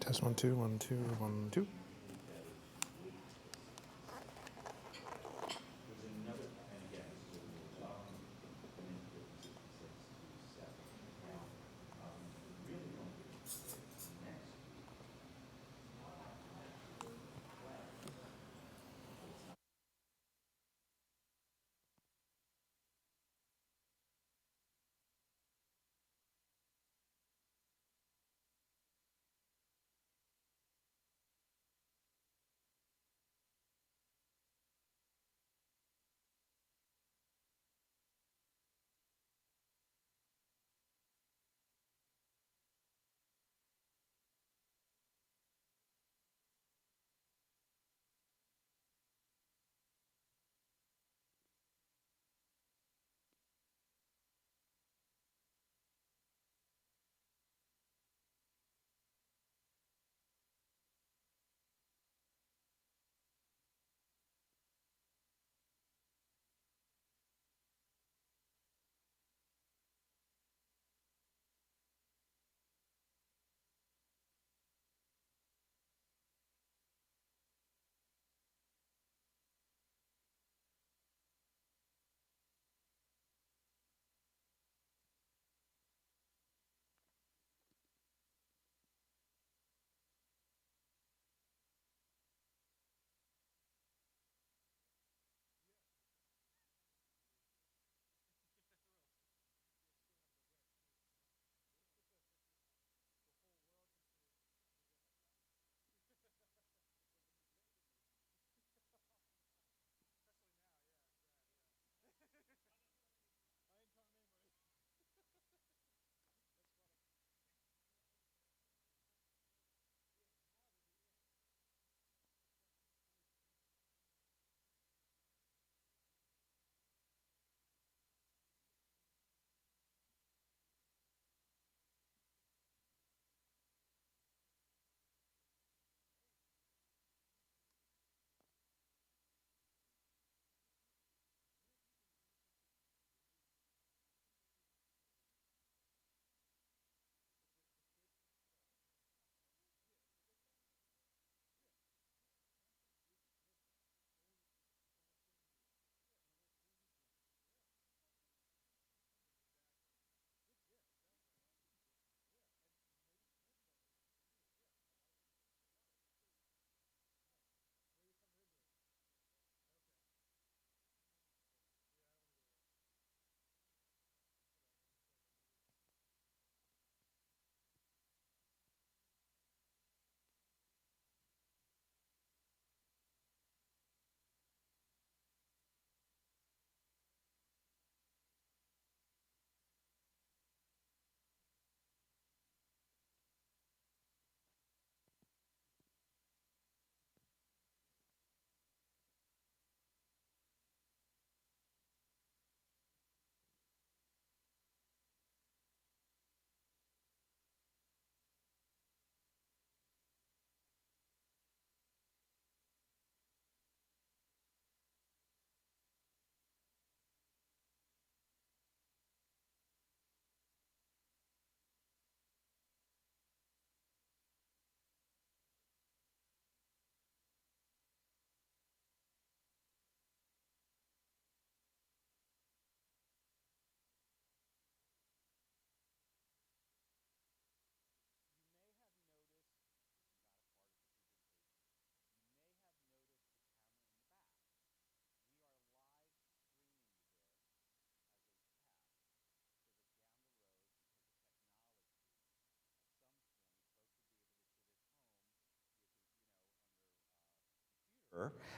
Test 1 2 1 2 1 2.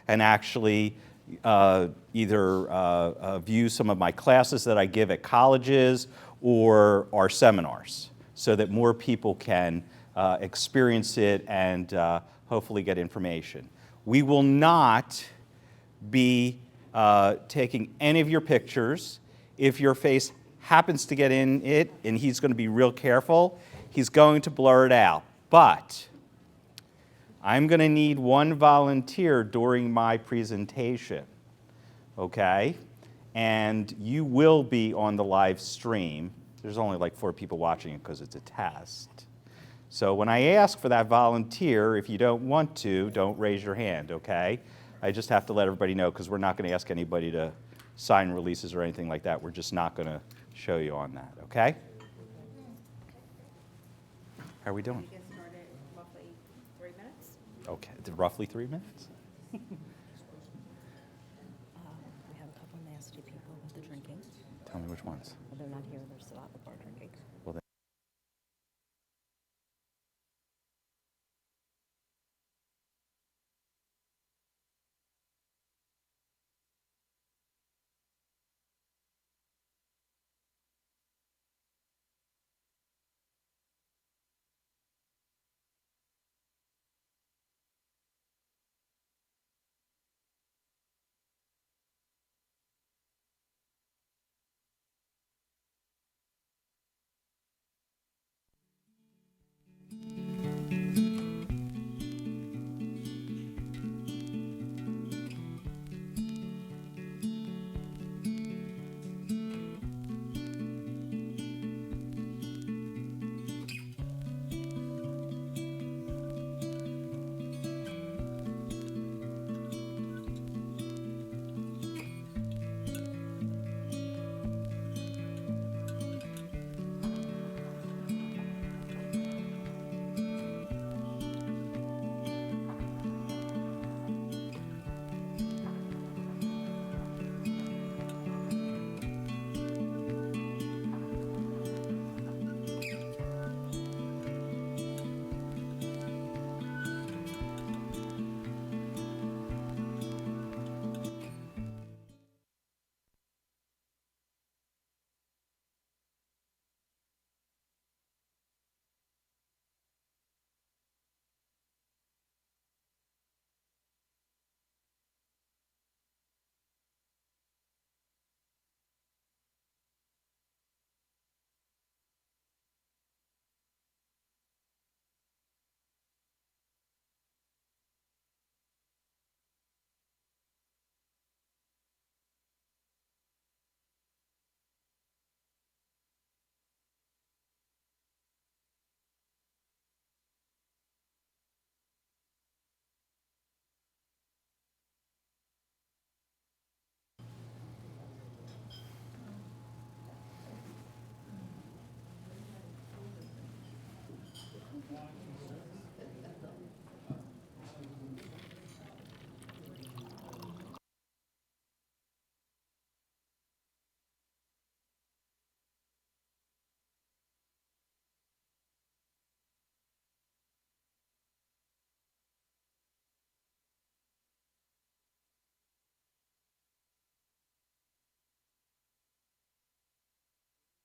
And actually either view some of my classes that I give at colleges or our seminars so that more people can experience it and hopefully get information. We will not be taking any of your pictures. If your face happens to get in it, and he's going to be real careful, he's going to blur it out. But I'm going to need one volunteer during my presentation, okay? And you will be on the live stream. There's only like 4 people watching it because it's a test. So when I ask for that volunteer, if you don't want to, don't raise your hand, okay? I just have to let everybody know because we're not going to ask anybody to sign releases or anything like that. We're just not going to show you on that, okay? How are we doing? We get started roughly 3 minutes. Okay, roughly 3 minutes? We have a couple nasty people with the drinking. Tell me which ones. Well, they're not here, they're still at the bar drinking. Well, then.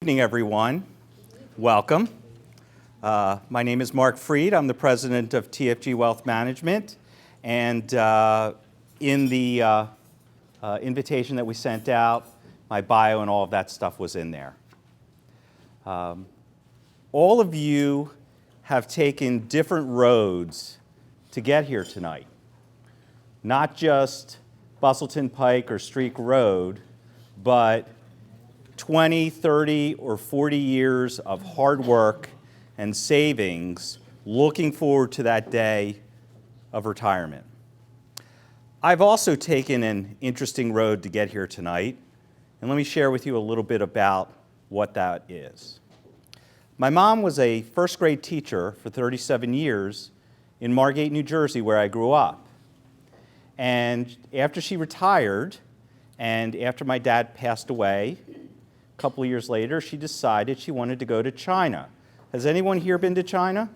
Good evening, everyone. Welcome. My name is Mark Freed. I'm the president of TFG Wealth Management. And in the invitation that we sent out, my bio and all of that stuff was in there. All of you have taken different roads to get here tonight. Not just Bustleton Pike or Streak Road, but 20, 30, or 40 years of hard work and savings looking forward to that day of retirement. I've also taken an interesting road to get here tonight, and let me share with you a little bit about what that is. My mom was a first grade teacher for 37 years in Margate, New Jersey, where I grew up. And after she retired, and after my dad passed away, a couple of years later, she decided she wanted to go to China. Has anyone here been to China?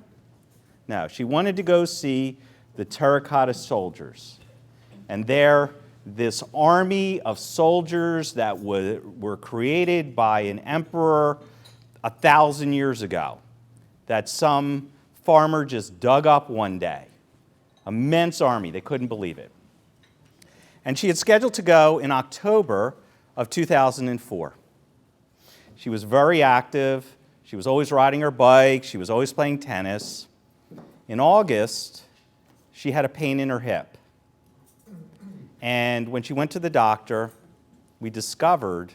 No, she wanted to go see the terracotta soldiers. And there, this army of soldiers that were created by an emperor 1,000 years ago, that some farmer just dug up one day. Immense army, they couldn't believe it. And she had scheduled to go in October of 2004. She was very active. She was always riding her bike. She was always playing tennis. In August, she had a pain in her hip. And when she went to the doctor, we discovered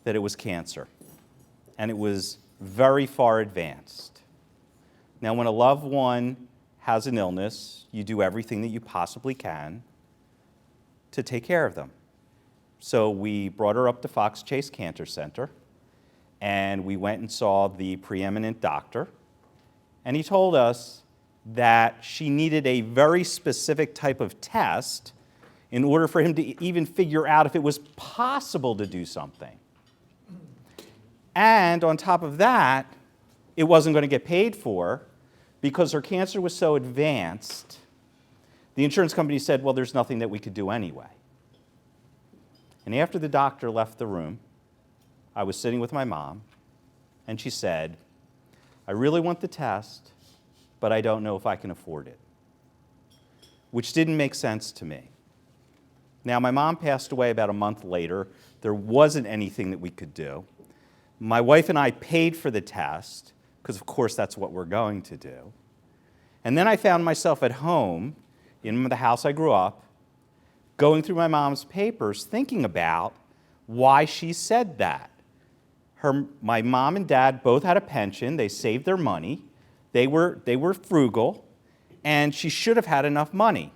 that it was cancer. And it was very far advanced. Now, when a loved one has an illness, you do everything that you possibly can to take care of them. So we brought her up to Fox Chase Cancer Center, and we went and saw the preeminent doctor, and he told us that she needed a very specific type of test in order for him to even figure out if it was possible to do something. And on top of that, it wasn't going to get paid for because her cancer was so advanced. The insurance company said, well, there's nothing that we could do anyway. And after the doctor left the room, I was sitting with my mom, and she said, I really want the test, but I don't know if I can afford it, which didn't make sense to me. Now, my mom passed away about a month later. There wasn't anything that we could do. My wife and I paid for the test, because of course that's what we're going to do. And then I found myself at home, in the house I grew up, going through my mom's papers, thinking about why she said that. My mom and dad both had a pension. They saved their money. They were frugal, and she should have had enough money.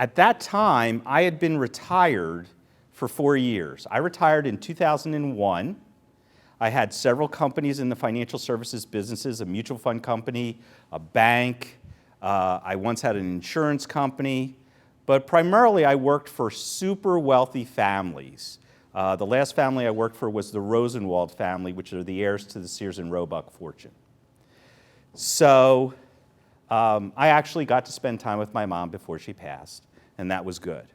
At that time, I had been retired for 4 years. I retired in 2001. I had several companies in the financial services businesses, a mutual fund company, a bank. I once had an insurance company. But primarily, I worked for super wealthy families. The last family I worked for was the Rosenwald family, which are the heirs to the Sears and Roebuck fortune. So I actually got to spend time with my mom before she passed, and that was good.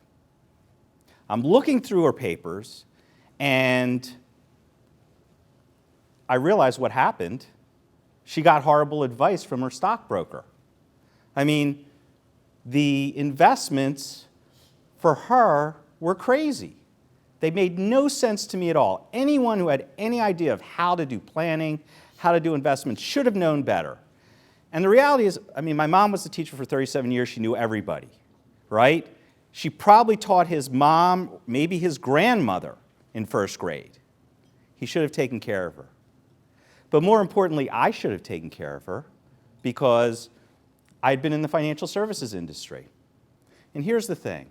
I'm looking through her papers, and I realized what happened. She got horrible advice from her stockbroker. I mean, the investments for her were crazy. They made no sense to me at all. Anyone who had any idea of how to do planning, how to do investments, should have known better. And the reality is, I mean, my mom was a teacher for 37 years. She knew everybody, right? She probably taught his mom, maybe his grandmother, in first grade. He should have taken care of her. But more importantly, I should have taken care of her because I'd been in the financial services industry. And here's the thing.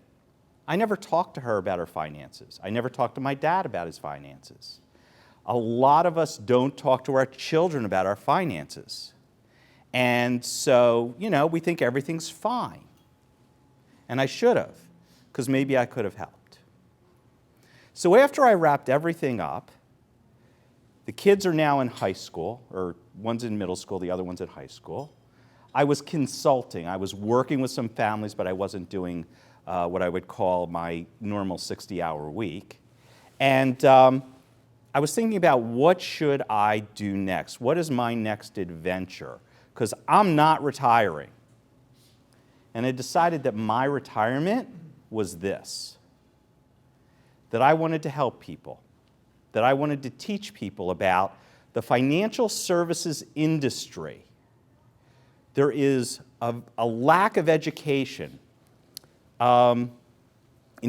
I never talked to her about her finances. I never talked to my dad about his finances. A lot of us don't talk to our children about our finances. And so, you know, we think everything's fine. And I should have, because maybe I could have helped. So after I wrapped everything up, the kids are now in high school, or one's in middle school, the other one's in high school. I was consulting. I was working with some families, but I wasn't doing what I would call my normal 60-hour week. And I was thinking about what should I do next? What is my next adventure? Because I'm not retiring. And I decided that my retirement was this, that I wanted to help people, that I wanted to teach people about the financial services industry. There is a lack of education. In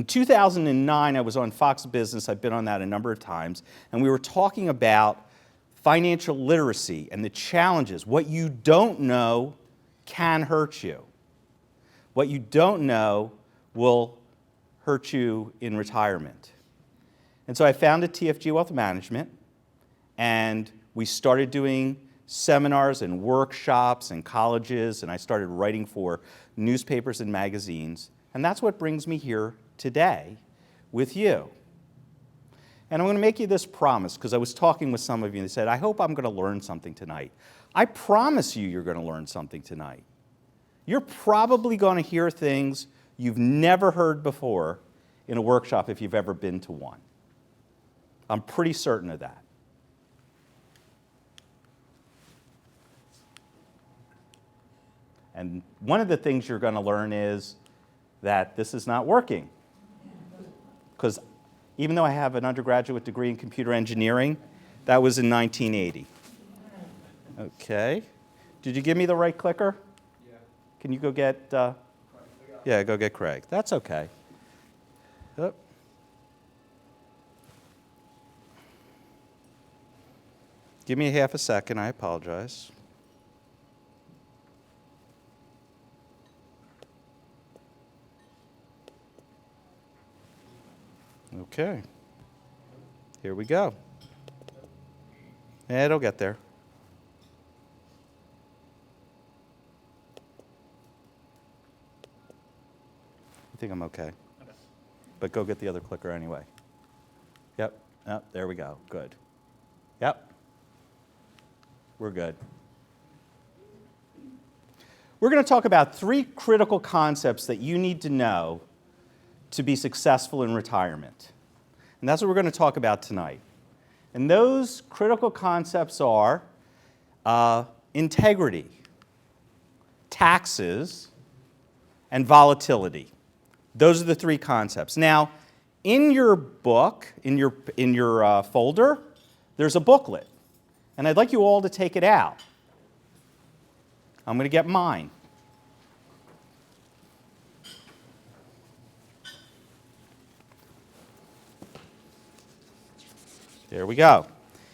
2009, I was on Fox Business. I've been on that a number of times. And we were talking about financial literacy and the challenges. What you don't know can hurt you. What you don't know will hurt you in retirement. And so I founded TFG Wealth Management, and we started doing seminars and workshops and colleges, and I started writing for newspapers and magazines. And that's what brings me here today with you. And I'm going to make you this promise, because I was talking with some of you and they said, I hope I'm going to learn something tonight. I promise you you're going to learn something tonight. You're probably going to hear things you've never heard before in a workshop if you've ever been to one. I'm pretty certain of that. And one of the things you're going to learn is that this is not working. Because even though I have an undergraduate degree in computer engineering, that was in 1980. Okay. Did you give me the right clicker? Yeah. Can you go get, yeah, go get Craig. That's okay. Oh. Give me half a second, I apologize. Okay. Here we go. It'll get there. I think I'm okay. But go get the other clicker anyway. Yep. Yep. There we go. Good. Yep. We're good. We're going to talk about 3 critical concepts that you need to know to be successful in retirement. And that's what we're going to talk about tonight. And those critical concepts are integrity, taxes, and volatility. Those are the 3 concepts. Now, in your book, in your folder, there's a booklet. And I'd like you all to take it out. I'm going to get mine. There we go.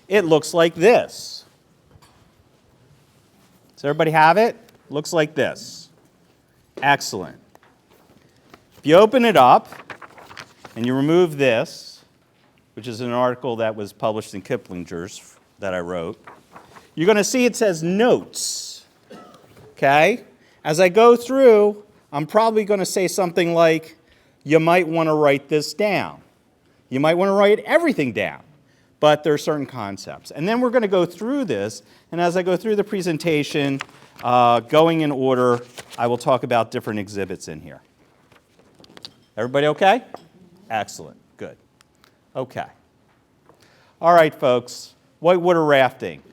It looks like this. Does everybody have it? Looks like this. Excellent. If you open it up and you remove this, which is an article that was published in Kiplinger's that I wrote, you're going to see it says notes. Okay? As I go through, I'm probably going to say something like, you might want to write this down. You might want to write everything down. But there are certain concepts. And then we're going to go through this, and as I go through the presentation, going in order, I will talk about different exhibits in here. Everybody okay? Excellent. Good. Okay. All right, folks. Whitewater rafting.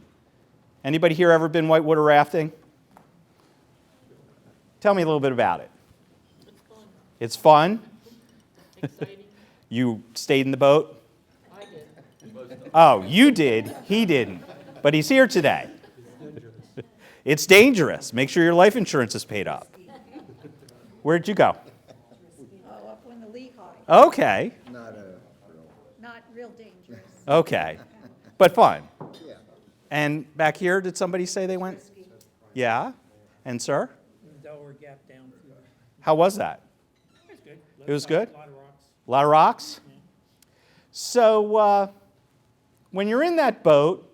Anybody here ever been whitewater rafting? Tell me a little bit about it. It's fun. It's fun? Exciting. You stayed in the boat? Oh, you did. He didn't. But he's here today. It's dangerous. Make sure your life insurance is paid up. Where'd you go? Oh, up in the Lehigh. Okay. Not real dangerous. Okay. But fun. Yeah. And back here, did somebody say they went? Yeah. And sir? Delaware Gap down through. How was that? It was good. It was good? A lot of rocks. A lot of rocks? So when you're in that boat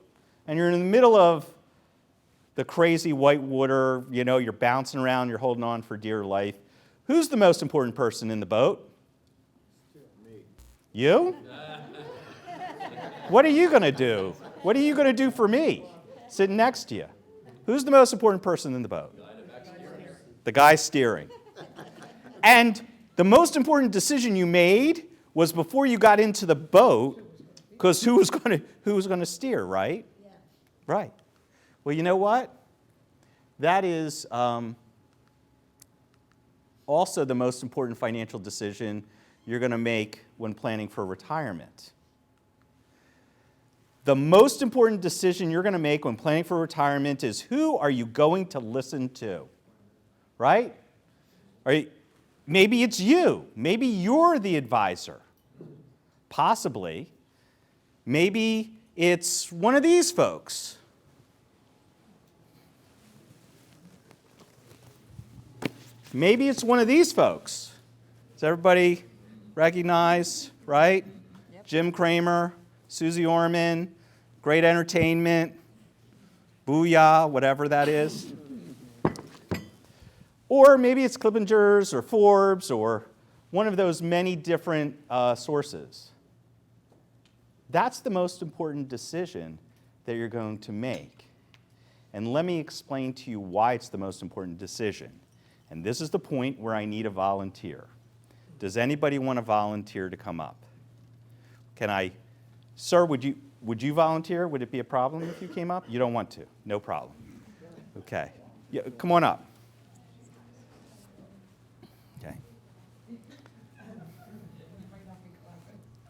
and you're in the middle of the crazy white water, you know, you're bouncing around, you're holding on for dear life, who's the most important person in the boat? Me. You? What are you going to do? What are you going to do for me sitting next to you? Who's the most important person in the boat? The guy steering. And the most important decision you made was before you got into the boat, because who was going to steer, right? Yeah. Right. Well, you know what? That is also the most important financial decision you're going to make when planning for retirement. The most important decision you're going to make when planning for retirement is who are you going to listen to, right? Maybe it's you. Maybe you're the advisor. Possibly. Maybe it's one of these folks. Maybe it's one of these folks. Does everybody recognize, right? Yep. Jim Cramer, Susie Orman, Great Entertainment, Booyah, whatever that is. Or maybe it's Kiplinger's or Forbes or one of those many different sources. That's the most important decision that you're going to make. And let me explain to you why it's the most important decision. And this is the point where I need a volunteer. Does anybody want to volunteer to come up? Sir, would you volunteer? Would it be a problem if you came up? You don't want to. No problem. Okay. Yeah, come on up. Okay.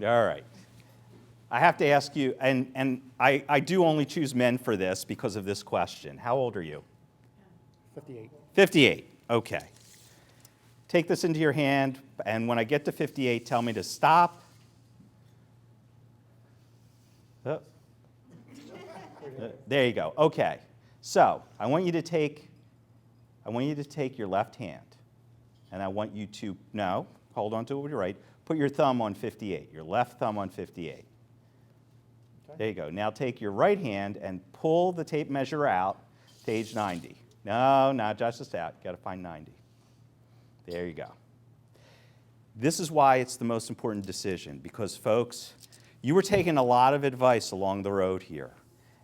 All right. I have to ask you, and I do only choose men for this because of this question. How old are you? 58. 58. Okay. Take this into your hand, and when I get to 58, tell me to stop. There you go. Okay. So I want you to take your left hand, and I want you to hold on to it with your right. put your thumb on 58, your left thumb on 58. Okay. There you go. Now take your right hand and pull the tape measure out to age 90. No, not just out. You got to find 90. There you go. This is why it's the most important decision, because folks, you were taking a lot of advice along the road here,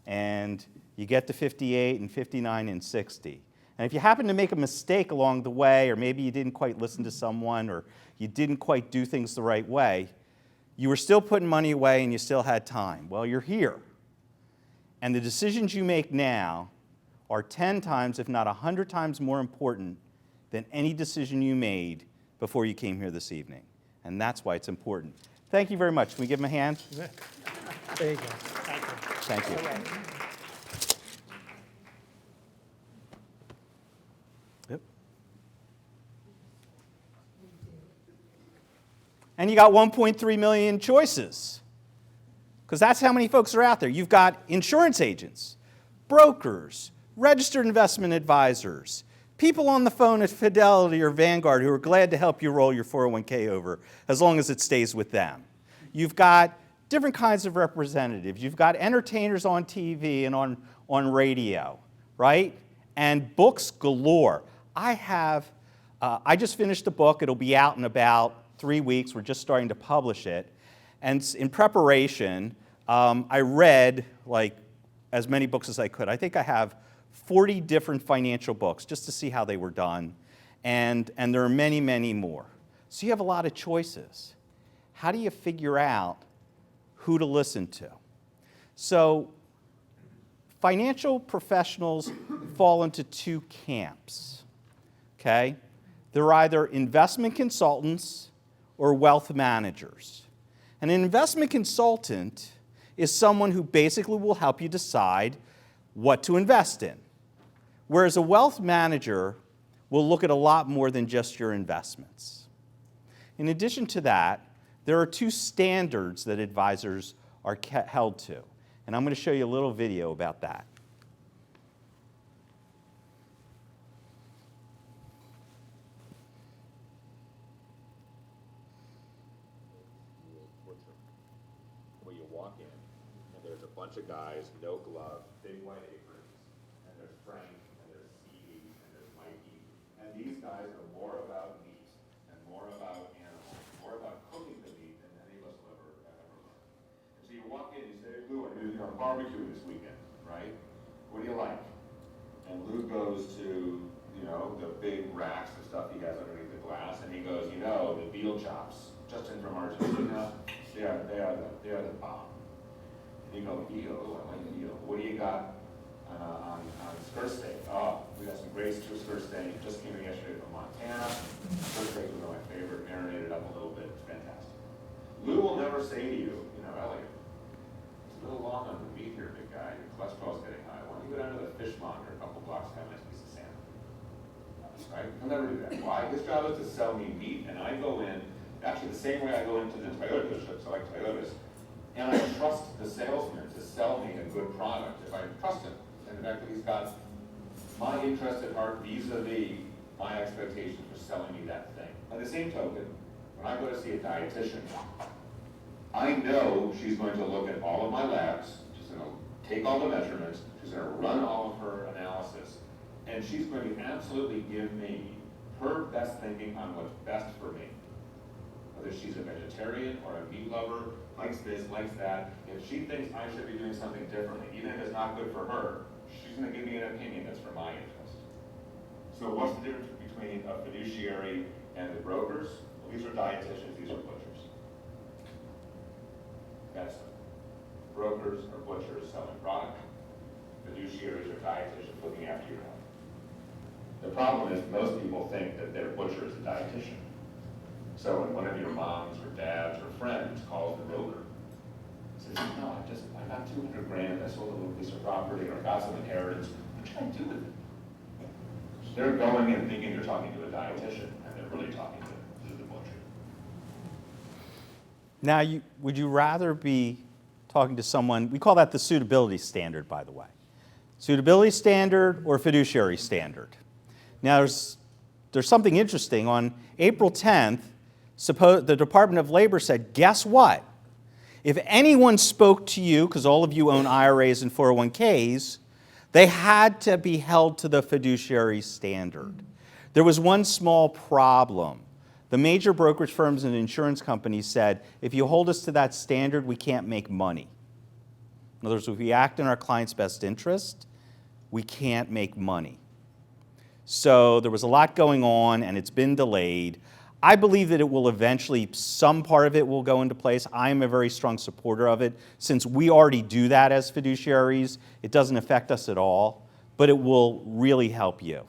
and you get to 58 and 59 and 60. And if you happen to make a mistake along the way, or maybe you didn't quite listen to someone, or you didn't quite do things the right way, you were still putting money away and you still had time. Well, you're here. And the decisions you make now are 10 times, if not 100 times more important than any decision you made before you came here this evening. And that's why it's important. Thank you very much. Can we give him a hand? There you go. Thank you. Thank you. Yep. And you got 1.3 million choices, because that's how many folks are out there. You've got insurance agents, brokers, registered investment advisors, people on the phone at Fidelity or Vanguard who are glad to help you roll your 401k over as long as it stays with them. You've got different kinds of representatives. You've got entertainers on TV and on radio, right? And books galore. I just finished a book. It'll be out in about 3 weeks. We're just starting to publish it. And in preparation, I read like as many books as I could. I think I have 40 different financial books just to see how they were done. And there are many, many more. So you have a lot of choices. How do you figure out who to listen to? So financial professionals fall into two camps, okay? They're either investment consultants or wealth managers. And an investment consultant is someone who basically will help you decide what to invest in. Whereas a wealth manager will look at a lot more than just your investments. In addition to that, there are two standards that advisors are held to. And I'm going to show you a little video about that. Where you walk in, and there's a bunch of guys, no glove, big white aprons, and there's Frank, and there's Stevie, and there's Mikey, and these guys are more about meat, and more about animals, more about cooking the meat than any of us will ever learn. And so you walk in, you say, Lou, I'm going to barbecue this weekend, right? What do you like? And Lou goes to, the big racks of stuff he has underneath the glass, and he goes, the veal chops, just in from Argentina, they are the bomb. And you go, veal, I like veal. What do you got on skirt steak? Oh, we got some great skirt steak, just came in yesterday from Montana. Skirt steak was one of my favorite, marinated up a little bit, it's fantastic. Lou will never say to you, Elliot, it's a little long on the meat here, big guy, your cholesterol's getting high. Why don't you go down to the fishmonger a couple blocks and have a nice piece of salmon? Right? He'll never do that. Why? His job is to sell me meat, and I go in, actually the same way I go into the Toyota dealerships, I like Toyotas, and I trust the salesman to sell me a good product if I trust him. And the fact that he's got my interest at heart vis-a-vis my expectation for selling me that thing. By the same token, when I go to see a dietitian, I know she's going to look at all of my labs, she's going to take all the measurements, she's going to run all of her analysis, and she's going to absolutely give me her best thinking on what's best for me. Whether she's a vegetarian or a meat lover, likes this, likes that, if she thinks I should be doing something differently, even if it's not good for her, she's going to give me an opinion that's for my interest. So what's the difference between a fiduciary and the brokers? Well, these are dietitians, these are butchers. That's it. Brokers are butchers selling product. Fiduciaries are dietitians looking after your health. The problem is most people think that their butcher is a dietitian. So when one of your moms or dads or friends calls the broker, says, no, I got 200 grand, I sold a little piece of property, or got some inheritance, what should I do with it? They're going in thinking they're talking to a dietitian, and they're really talking to the butcher. Now, would you rather be talking to someone, we call that the suitability standard, by the way. Suitability standard or fiduciary standard. Now, there's something interesting. On April 10th, Suppose the Department of Labor said, guess what? If anyone spoke to you, because all of you own IRAs and 401ks, they had to be held to the fiduciary standard. There was one small problem. The major brokerage firms and insurance companies said, if you hold us to that standard, we can't make money. In other words, if we act in our client's best interest, we can't make money. So there was a lot going on, and it's been delayed. I believe that it will eventually, some part of it will go into place. I am a very strong supporter of it. Since we already do that as fiduciaries, it doesn't affect us at all, but it will really help you.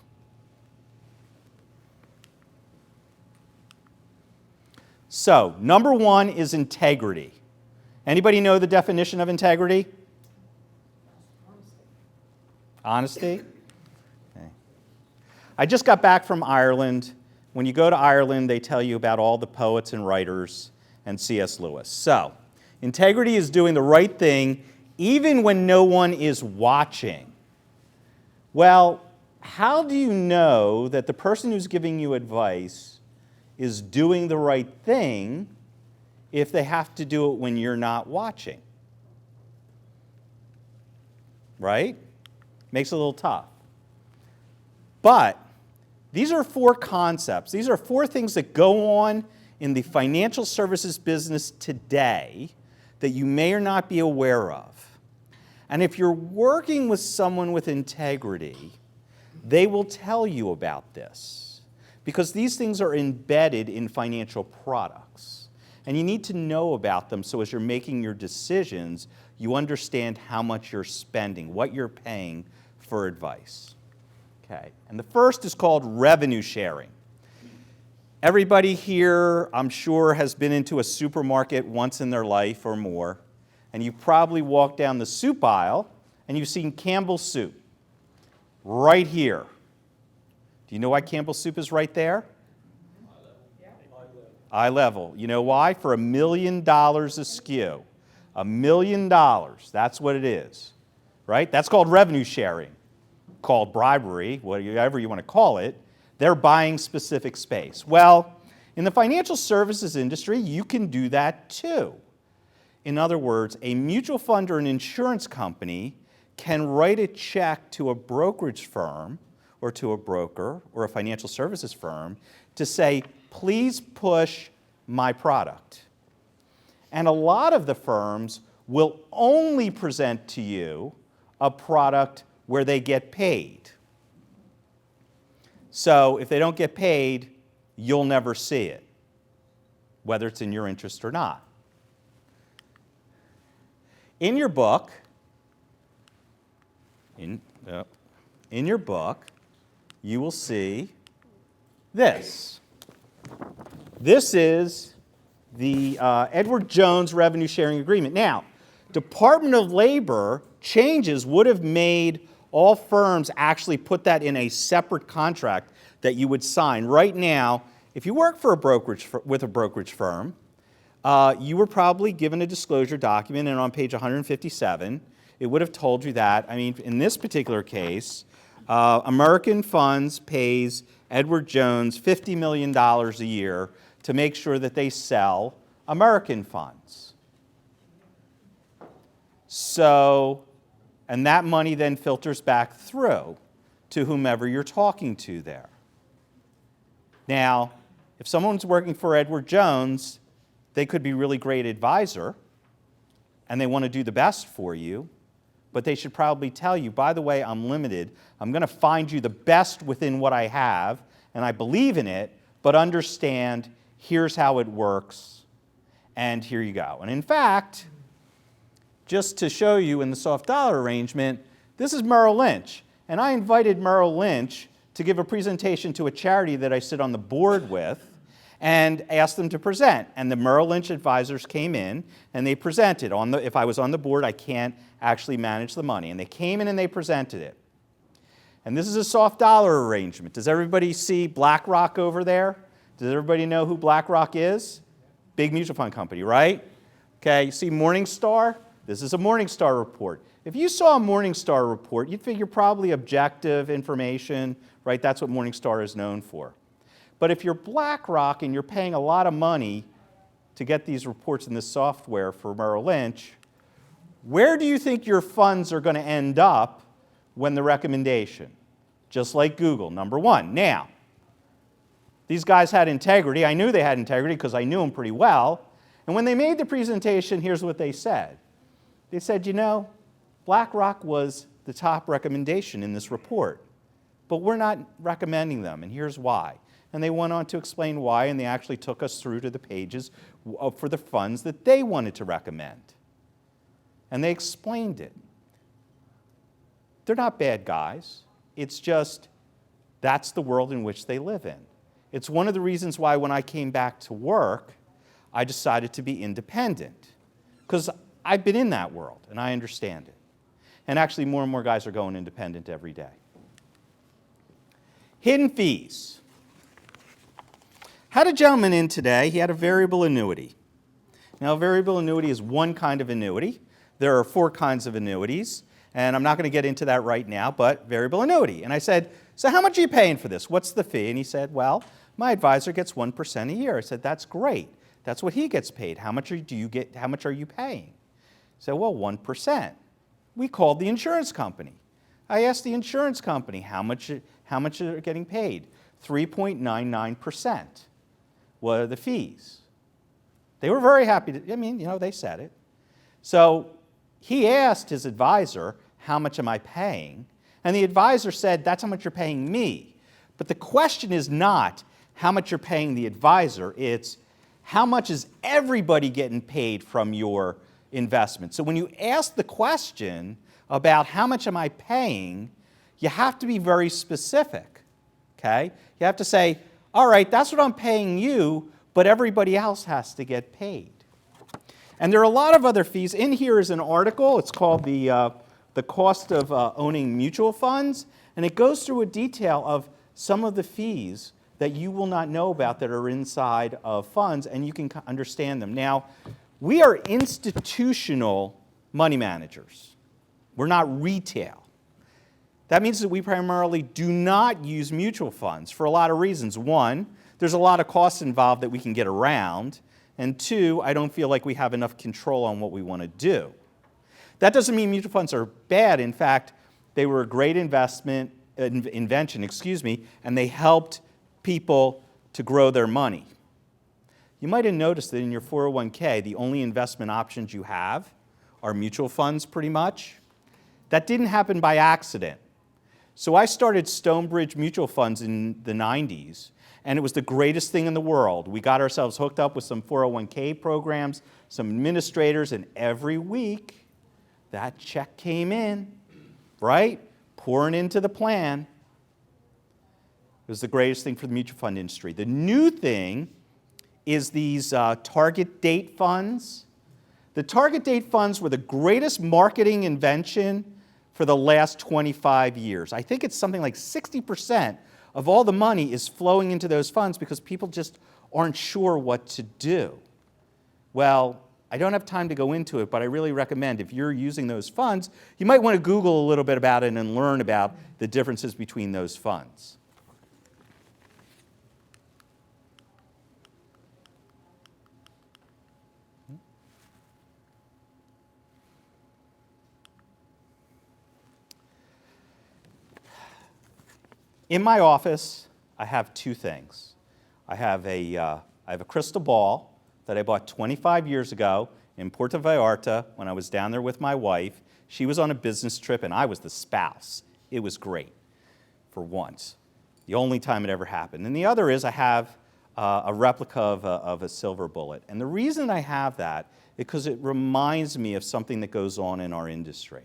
So, number one is integrity. Anybody know the definition of integrity? Honesty? Okay. I just got back from Ireland. When you go to Ireland, they tell you about all the poets and writers and C.S. Lewis. So, integrity is doing the right thing even when no one is watching. Well, how do you know that the person who's giving you advice is doing the right thing if they have to do it when you're not watching? Right? Makes it a little tough. But these are 4 concepts. These are 4 things that go on in the financial services business today that you may or not be aware of. And if you're working with someone with integrity, they will tell you about this, because these things are embedded in financial products. And you need to know about them so as you're making your decisions, you understand how much you're spending, what you're paying for advice. Okay, and the first is called revenue sharing. Everybody here, I'm sure, has been into a supermarket once in their life or more, and you've probably walked down the soup aisle and you've seen Campbell's soup right here. Do you know why Campbell's soup is right there? Eye level. You know why? For $1 million a SKU. $1 million, that's what it is, right? That's called revenue sharing, called bribery, whatever you want to call it. They're buying specific space. Well, in the financial services industry, you can do that too. In other words, a mutual fund or an insurance company can write a check to a brokerage firm or to a broker or a financial services firm to say, please push my product. And a lot of the firms will only present to you a product where they get paid. So if they don't get paid, you'll never see it, whether it's in your interest or not. In your book, you will see this. This is the Edward Jones Revenue Sharing Agreement. Now, Department of Labor changes would have made all firms actually put that in a separate contract that you would sign. Right now, if you work for a brokerage with a brokerage firm, you were probably given a disclosure document, and on page 157, it would have told you that. I mean, in this particular case, American Funds pays Edward Jones $50 million a year to make sure that they sell American Funds. So, and that money then filters back through to whomever you're talking to there. Now, if someone's working for Edward Jones, they could be a really great advisor, and they want to do the best for you, but they should probably tell you, by the way, I'm limited. I'm going to find you the best within what I have, and I believe in it, but understand, here's how it works, and here you go. And in fact, just to show you in the soft dollar arrangement, this is Merrill Lynch. And I invited Merrill Lynch to give a presentation to a charity that I sit on the board with and asked them to present. And the Merrill Lynch advisors came in and they presented. If I was on the board, I can't actually manage the money. And they came in and they presented it. And this is a soft dollar arrangement. Does everybody see BlackRock over there? Does everybody know who BlackRock is? Big mutual fund company, right? Okay, you see Morningstar? This is a Morningstar report. If you saw a Morningstar report, you'd figure probably objective information, right? That's what Morningstar is known for. But if you're BlackRock and you're paying a lot of money to get these reports in this software for Merrill Lynch, where do you think your funds are going to end up when the recommendation? Just like Google, number one. Now, these guys had integrity. I knew they had integrity because I knew them pretty well. And when they made the presentation, here's what they said. They said, you know, BlackRock was the top recommendation in this report, but we're not recommending them, and here's why. And they went on to explain why, and they actually took us through to the pages for the funds that they wanted to recommend. And they explained it. They're not bad guys. It's just that's the world in which they live in. It's one of the reasons why when I came back to work, I decided to be independent, because I've been in that world and I understand it. And actually more and more guys are going independent every day. Hidden fees. Had a gentleman in today, he had a variable annuity. Now, a variable annuity is one kind of annuity. There are 4 kinds of annuities, and I'm not going to get into that right now, but variable annuity. And I said, so how much are you paying for this? What's the fee? And he said, well, my advisor gets 1% a year. I said, that's great. That's what he gets paid. How much do you get? How much are you paying? He said, well, 1%. We called the insurance company. I asked the insurance company how much are getting paid. 3.99%. What are the fees? They were very happy to, they said it. So he asked his advisor, how much am I paying? And the advisor said, that's how much you're paying me. But the question is not how much you're paying the advisor, it's how much is everybody getting paid from your investment. So when you ask the question about how much am I paying, you have to be very specific, okay? You have to say, all right, that's what I'm paying you, but everybody else has to get paid. And there are a lot of other fees. In here is an article. It's called The Cost of Owning Mutual Funds, and it goes through a detail of some of the fees that you will not know about that are inside of funds, and you can understand them. Now, we are institutional money managers. We're not retail. That means that we primarily do not use mutual funds for a lot of reasons. One, there's a lot of costs involved that we can get around. And two, I don't feel like we have enough control on what we want to do. That doesn't mean mutual funds are bad. In fact, they were a great invention, and they helped people to grow their money. You might have noticed that in your 401k, the only investment options you have are mutual funds pretty much. That didn't happen by accident. So I started Stonebridge Mutual Funds in the 90s, and it was the greatest thing in the world. We got ourselves hooked up with some 401k programs, some administrators, and every week that check came in, right? Pouring into the plan. It was the greatest thing for the mutual fund industry. The new thing is these target date funds. The target date funds were the greatest marketing invention for the last 25 years. I think it's something like 60% of all the money is flowing into those funds because people just aren't sure what to do. Well, I don't have time to go into it, but I really recommend if you're using those funds, you might want to Google a little bit about it and learn about the differences between those funds. In my office, I have 2 things. I have a crystal ball that I bought 25 years ago in Puerto Vallarta when I was down there with my wife. She was on a business trip, and I was the spouse. It was great, for once. The only time it ever happened. And the other is I have a replica of a silver bullet. And the reason I have that is because it reminds me of something that goes on in our industry.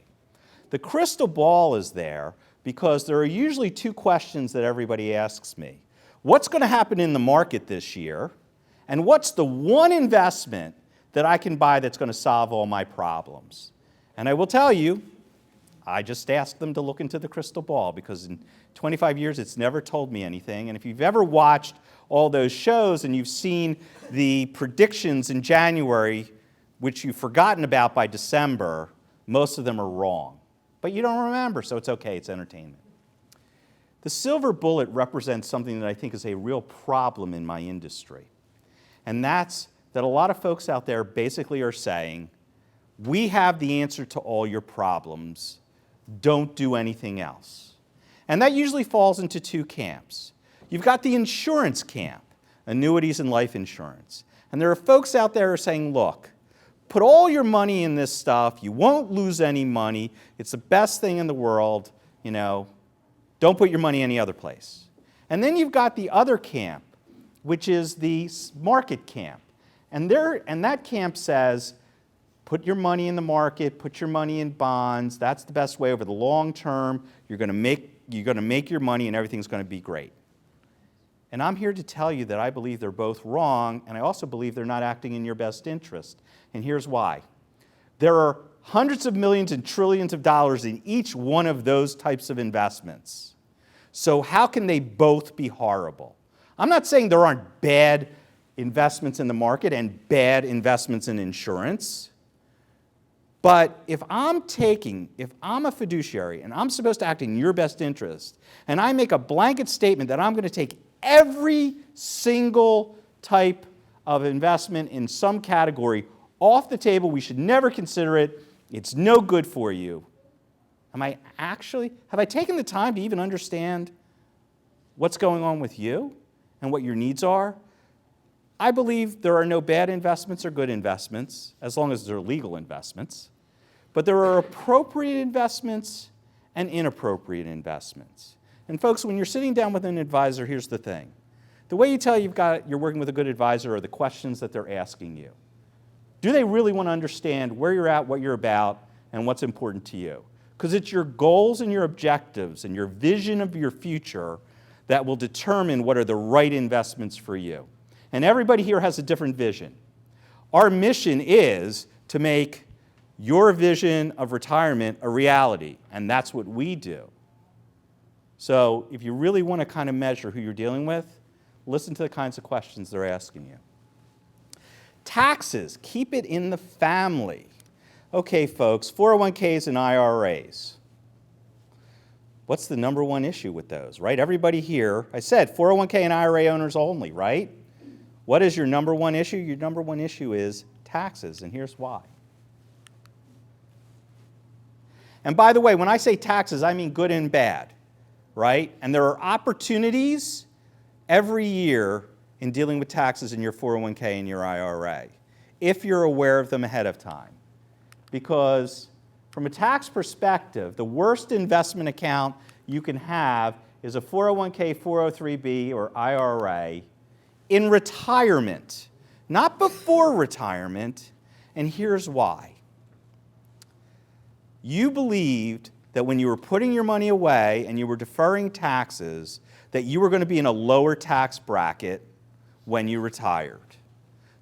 The crystal ball is there because there are usually 2 questions that everybody asks me. What's going to happen in the market this year? And what's the one investment that I can buy that's going to solve all my problems? And I will tell you, I just asked them to look into the crystal ball because in 25 years it's never told me anything. And if you've ever watched all those shows and you've seen the predictions in January, which you've forgotten about by December, most of them are wrong. But you don't remember, so it's okay, it's entertainment. The silver bullet represents something that I think is a real problem in my industry. And that's that a lot of folks out there basically are saying, we have the answer to all your problems, don't do anything else. And that usually falls into two camps. You've got the insurance camp, annuities and life insurance. And there are folks out there who are saying, look, put all your money in this stuff, you won't lose any money, it's the best thing in the world, you know, don't put your money any other place. And then you've got the other camp, which is the market camp. And that camp says, put your money in the market, put your money in bonds, that's the best way over the long term, you're going to make your money and everything's going to be great. And I'm here to tell you that I believe they're both wrong, and I also believe they're not acting in your best interest. And here's why. There are hundreds of millions and trillions of dollars in each one of those types of investments. So how can they both be horrible? I'm not saying there aren't bad investments in the market and bad investments in insurance. But if I'm a fiduciary and I'm supposed to act in your best interest, and I make a blanket statement that I'm going to take every single type of investment in some category off the table, we should never consider it, it's no good for you. Have I taken the time to even understand what's going on with you and what your needs are? I believe there are no bad investments or good investments, as long as they're legal investments. But there are appropriate investments and inappropriate investments. And folks, when you're sitting down with an advisor, here's the thing. The way you tell you're working with a good advisor are the questions that they're asking you. Do they really want to understand where you're at, what you're about, and what's important to you? Because it's your goals and your objectives and your vision of your future that will determine what are the right investments for you. And everybody here has a different vision. Our mission is to make your vision of retirement a reality, and that's what we do. So if you really want to kind of measure who you're dealing with, listen to the kinds of questions they're asking you. Taxes, keep it in the family. Okay, folks, 401ks and IRAs. What's the number one issue with those, right? Everybody here, I said 401k and IRA owners only, right? What is your number one issue? Your number one issue is taxes, and here's why. And by the way, when I say taxes, I mean good and bad, right? And there are opportunities every year in dealing with taxes in your 401k and your IRA, if you're aware of them ahead of time. Because from a tax perspective, the worst investment account you can have is a 401k, 403b, or IRA in retirement, not before retirement, and here's why. You believed that when you were putting your money away and you were deferring taxes, that you were going to be in a lower tax bracket when you retired.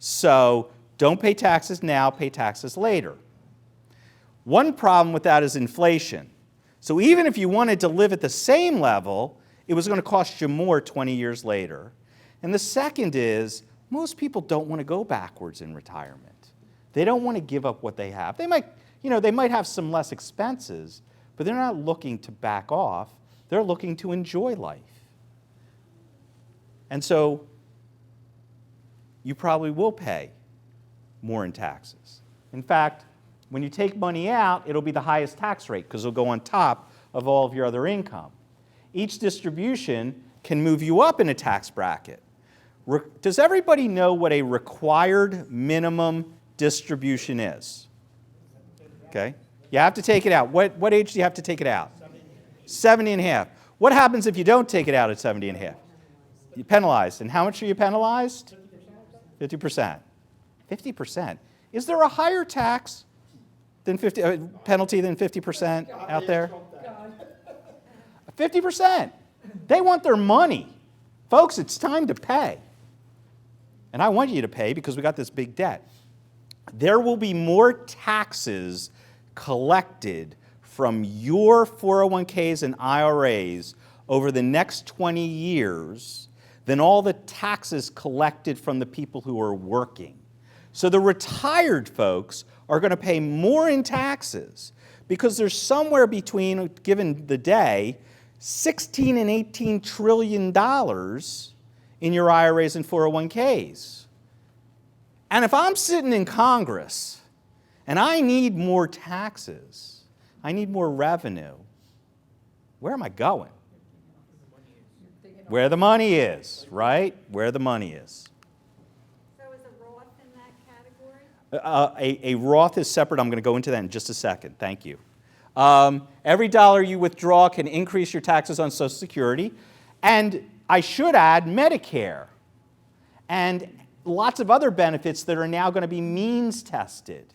So don't pay taxes now, pay taxes later. One problem with that is inflation. So even if you wanted to live at the same level, it was going to cost you more 20 years later. And the second is, most people don't want to go backwards in retirement. They don't want to give up what they have. They might have some less expenses, but they're not looking to back off. They're looking to enjoy life. And so you probably will pay more in taxes. In fact, when you take money out, it'll be the highest tax rate because it'll go on top of all of your other income. Each distribution can move you up in a tax bracket. Does everybody know what a required minimum distribution is? Okay. You have to take it out. What age do you have to take it out? 70 and a half. What happens if you don't take it out at 70 and a half? You're penalized. And how much are you penalized? 50%. 50%. Is there a higher tax than penalty than 50% out there? 50%. They want their money. Folks, it's time to pay. And I want you to pay because we got this big debt. There will be more taxes collected from your 401ks and IRAs over the next 20 years than all the taxes collected from the people who are working. So the retired folks are going to pay more in taxes because there's somewhere between, given the day, $16 and $18 trillion in your IRAs and 401ks. And if I'm sitting in Congress and I need more taxes, I need more revenue, where am I going? Where the money is, right? Where the money is. So is a Roth in that category? A Roth is separate. I'm going to go into that in just a second. Thank you. Every dollar you withdraw can increase your taxes on Social Security. And I should add Medicare and lots of other benefits that are now going to be means tested.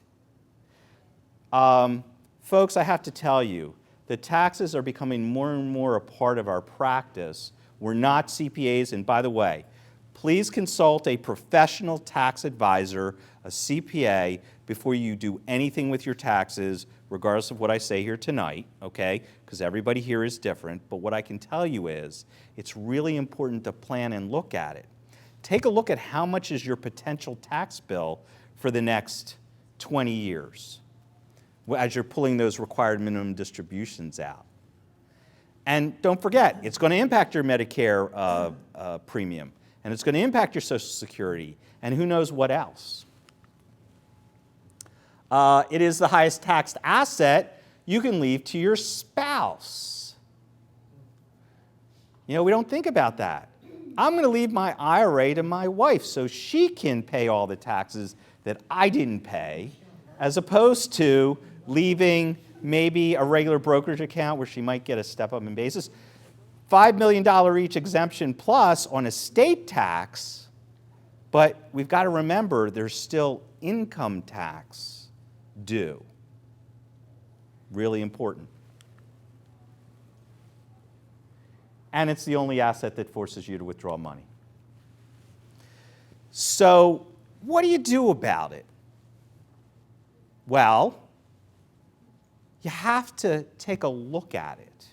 Folks, I have to tell you, the taxes are becoming more and more a part of our practice. We're not CPAs, and by the way, please consult a professional tax advisor, a CPA, before you do anything with your taxes, regardless of what I say here tonight, okay? Because everybody here is different, but what I can tell you is it's really important to plan and look at it. Take a look at how much is your potential tax bill for the next 20 years as you're pulling those required minimum distributions out. And don't forget, it's going to impact your Medicare premium, and it's going to impact your Social Security, and who knows what else. It is the highest taxed asset you can leave to your spouse. You know, we don't think about that. I'm going to leave my IRA to my wife so she can pay all the taxes that I didn't pay, as opposed to leaving maybe a regular brokerage account where she might get a step-up in basis. $5 million each exemption plus on estate tax, but we've got to remember there's still income tax due. Really important. And it's the only asset that forces you to withdraw money. So what do you do about it? Well, you have to take a look at it,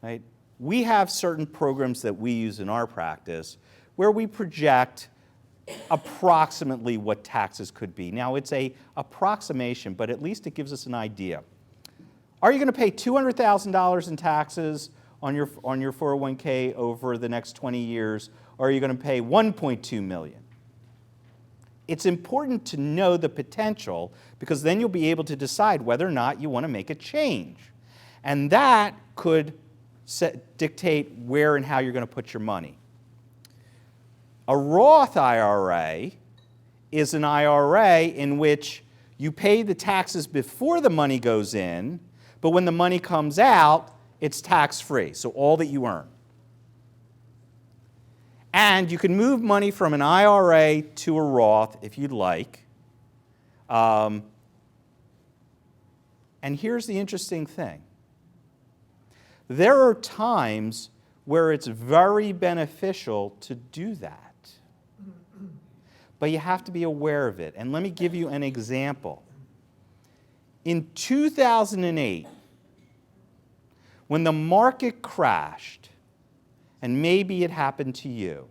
right? We have certain programs that we use in our practice where we project approximately what taxes could be. Now, it's an approximation, but at least it gives us an idea. Are you going to pay $200,000 in taxes on your 401k over the next 20 years, or are you going to pay $1.2 million? It's important to know the potential because then you'll be able to decide whether or not you want to make a change. And that could dictate where and how you're going to put your money. A Roth IRA is an IRA in which you pay the taxes before the money goes in, but when the money comes out, it's tax-free, so all that you earn. And you can move money from an IRA to a Roth if you'd like. And here's the interesting thing. There are times where it's very beneficial to do that. But you have to be aware of it. And let me give you an example. In 2008, when the market crashed, and maybe it happened to you,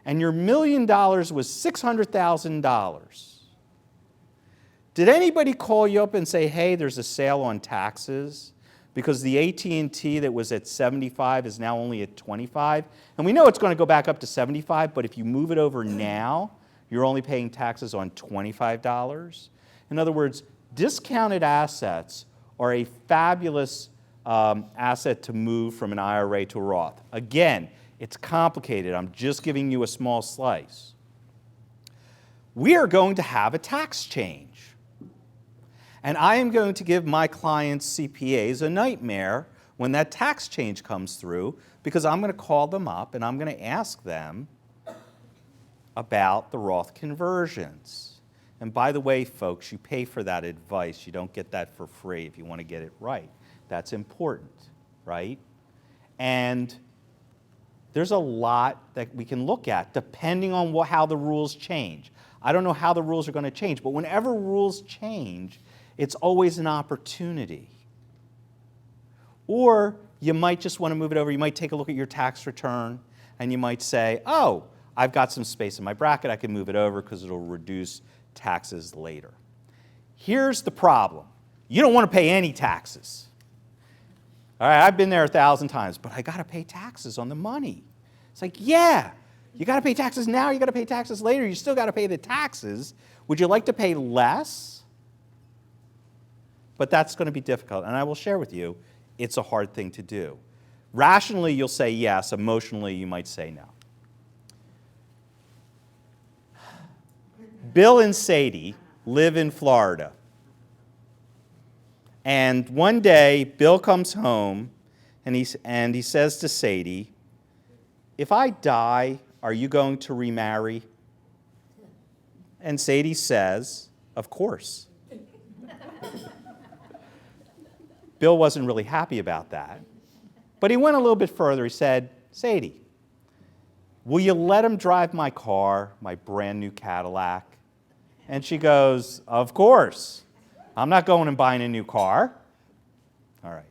and your $1 million was $600,000, did anybody call you up and say, hey, there's a sale on taxes because the AT&T that was at 75 is now only at 25? And we know it's going to go back up to 75, but if you move it over now, you're only paying taxes on $25. In other words, discounted assets are a fabulous asset to move from an IRA to a Roth. Again, it's complicated. I'm just giving you a small slice. We are going to have a tax change. And I am going to give my clients' CPAs a nightmare when that tax change comes through because I'm going to call them up and I'm going to ask them about the Roth conversions. And by the way, folks, you pay for that advice. You don't get that for free if you want to get it right. That's important, right? And there's a lot that we can look at depending on how the rules change. I don't know how the rules are going to change, but whenever rules change, it's always an opportunity. Or you might just want to move it over. You might take a look at your tax return, and you might say, oh, I've got some space in my bracket. I can move it over because it'll reduce taxes later. Here's the problem. You don't want to pay any taxes. All right, I've been there 1,000 times, but I got to pay taxes on the money. It's like, yeah, you got to pay taxes now, you got to pay taxes later, you still got to pay the taxes. Would you like to pay less? But that's going to be difficult, and I will share with you, it's a hard thing to do. Rationally, you'll say yes. Emotionally, you might say no. Bill and Sadie live in Florida. And one day, Bill comes home, and he says to Sadie, if I die, are you going to remarry? And Sadie says, of course. Bill wasn't really happy about that. But he went a little bit further. He said, Sadie, will you let him drive my car, my brand new Cadillac? And she goes, of course. I'm not going and buying a new car. All right.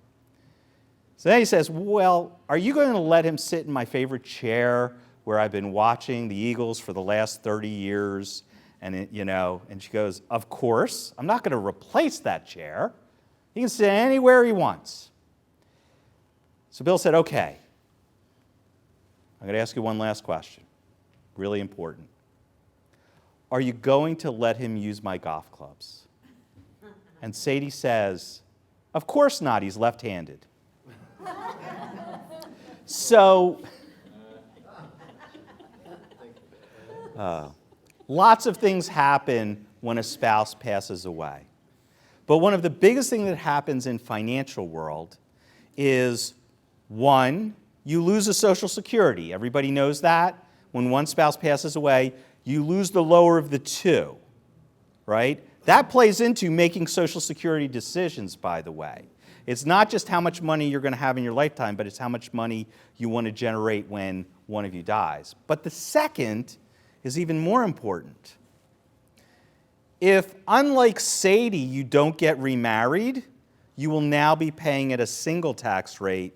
So then he says, well, are you going to let him sit in my favorite chair where I've been watching the Eagles for the last 30 years? And, and she goes, of course. I'm not going to replace that chair. He can sit anywhere he wants. So Bill said, okay, I'm going to ask you one last question, really important. Are you going to let him use my golf clubs? And Sadie says, of course not, he's left-handed. So, lots of things happen when a spouse passes away. But one of the biggest things that happens in financial world is, one, you lose a Social Security. Everybody knows that. When one spouse passes away, you lose the lower of the two, right? That plays into making Social Security decisions, by the way. It's not just how much money you're going to have in your lifetime, but it's how much money you want to generate when one of you dies. But the second is even more important. If, unlike Sadie, you don't get remarried, you will now be paying at a single tax rate,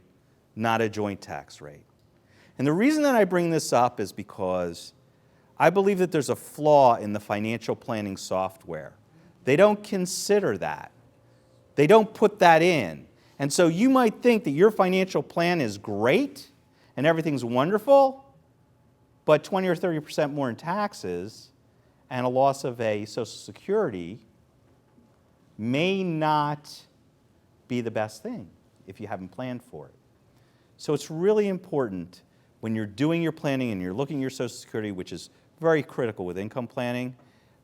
not a joint tax rate. And the reason that I bring this up is because I believe that there's a flaw in the financial planning software. They don't consider that. They don't put that in. And so you might think that your financial plan is great and everything's wonderful, but 20 or 30% more in taxes and a loss of a Social Security may not be the best thing if you haven't planned for it. So it's really important when you're doing your planning and you're looking at your Social Security, which is very critical with income planning,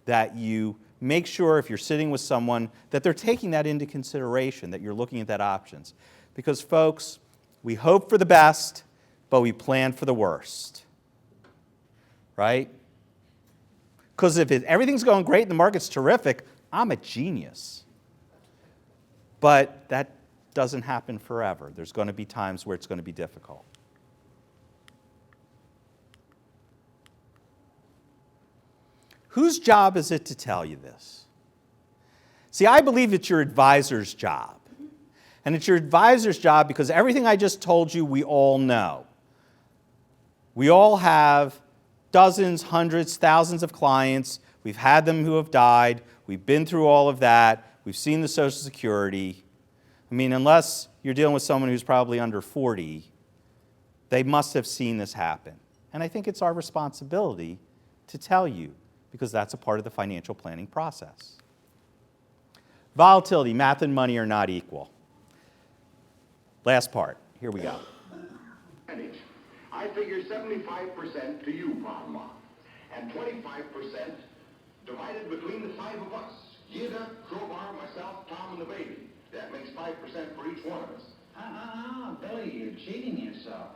that you make sure if you're sitting with someone that they're taking that into consideration, that you're looking at that options. Because folks, we hope for the best, but we plan for the worst, right? Because if everything's going great and the market's terrific, I'm a genius. But that doesn't happen forever. There's going to be times where it's going to be difficult. Whose job is it to tell you this? See, I believe it's your advisor's job. And it's your advisor's job because everything I just told you, we all know. We all have dozens, hundreds, thousands of clients. We've had them who have died. We've been through all of that. We've seen the Social Security. I mean, unless you're dealing with someone who's probably under 40, they must have seen this happen. And I think it's our responsibility to tell you, because that's a part of the financial planning process. Volatility, math and money are not equal. Last part, here we go. I figure 75% to you, Mama, and 25% divided between the 5 of us. Gita, Crowbar, myself, Tom, and the baby. That makes 5% for each one of us. Billy, you're cheating yourself.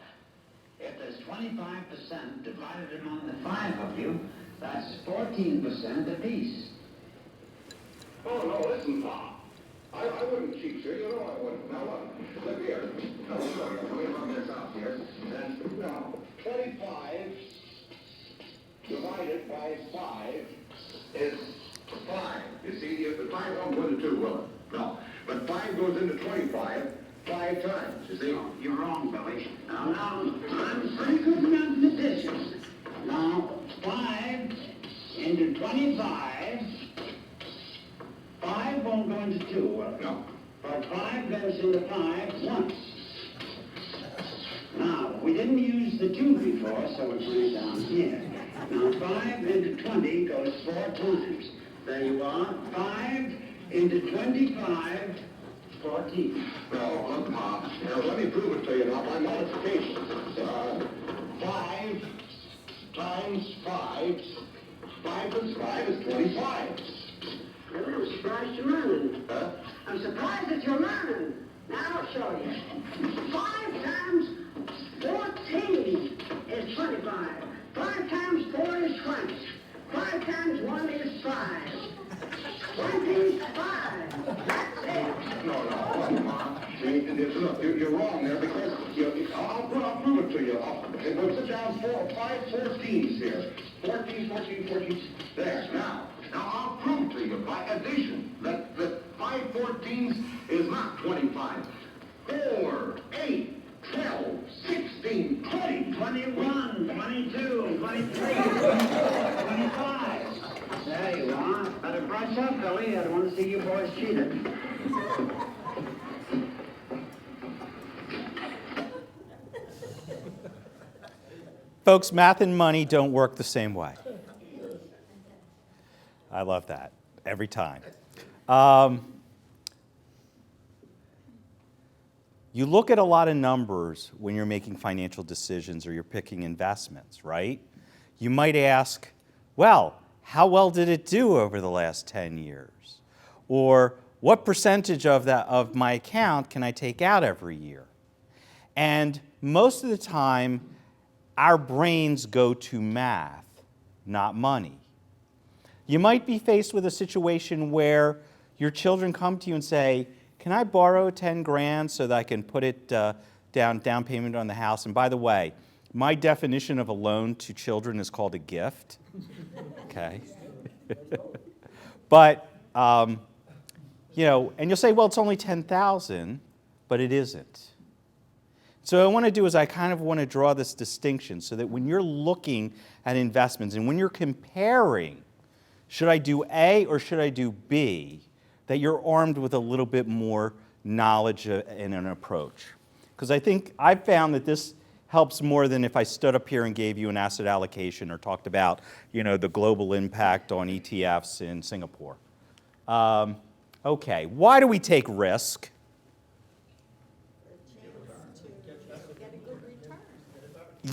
If there's 25% divided among the 5 of you, that's 14% apiece. Oh, no, listen, Tom. I wouldn't cheat you. You know I wouldn't. Now, look here. No, let me rub this out here. And now, 25 divided by 5 is 5. You see, the 5 won't go into 2, will it? No. But 5 goes into 25 5 times, you see? No, you're wrong, Billy. Now, I'm pretty good mathematician. Now, 5 into 25, 5 won't go into 2, will it? No. But 5 goes into 5 once. didn't use the 2 before, so we put it down here. Now 5 into 20 goes 4 times. There you are. 5 into 25, 14. No, look, Ma, now let me prove it to you now by multiplication. 5 times 5, 5 times 5 is 25. I'm surprised you're learning. Huh? I'm surprised that you're learning. Now I'll show you. 5 times 14 is 25. 5 times 4 is 20. 5 times 1 is 5. 25. That's it. No, Ma. Look, you're wrong there because I'll prove it to you. We'll sit down 5 14s here. 14, 14, 14. There. Now I'll prove to you by addition that 5 14s is not 25. 4, 8, 12, 16, 20. 21, 22, 23, 25. There you are. Better brush up, Billy. I don't want to see you boys cheated. Folks, math and money don't work the same way. I love that every time. You look at a lot of numbers when you're making financial decisions or you're picking investments, right? You might ask, well, how well did it do over the last 10 years? Or what percentage of my account can I take out every year? And most of the time, our brains go to math, not money. You might be faced with a situation where your children come to you and say, can I borrow 10 grand so that I can put it down payment on the house? And by the way, my definition of a loan to children is called a gift. Okay? But, you know, and you'll say, well, it's only 10,000, but it isn't. So what I want to do is I kind of want to draw this distinction so that when you're looking at investments and when you're comparing, should I do A or should I do B, that you're armed with a little bit more knowledge and an approach. Because I think I've found that this helps more than if I stood up here and gave you an asset allocation or talked about, you know, the global impact on ETFs in Singapore. Okay, why do we take risk?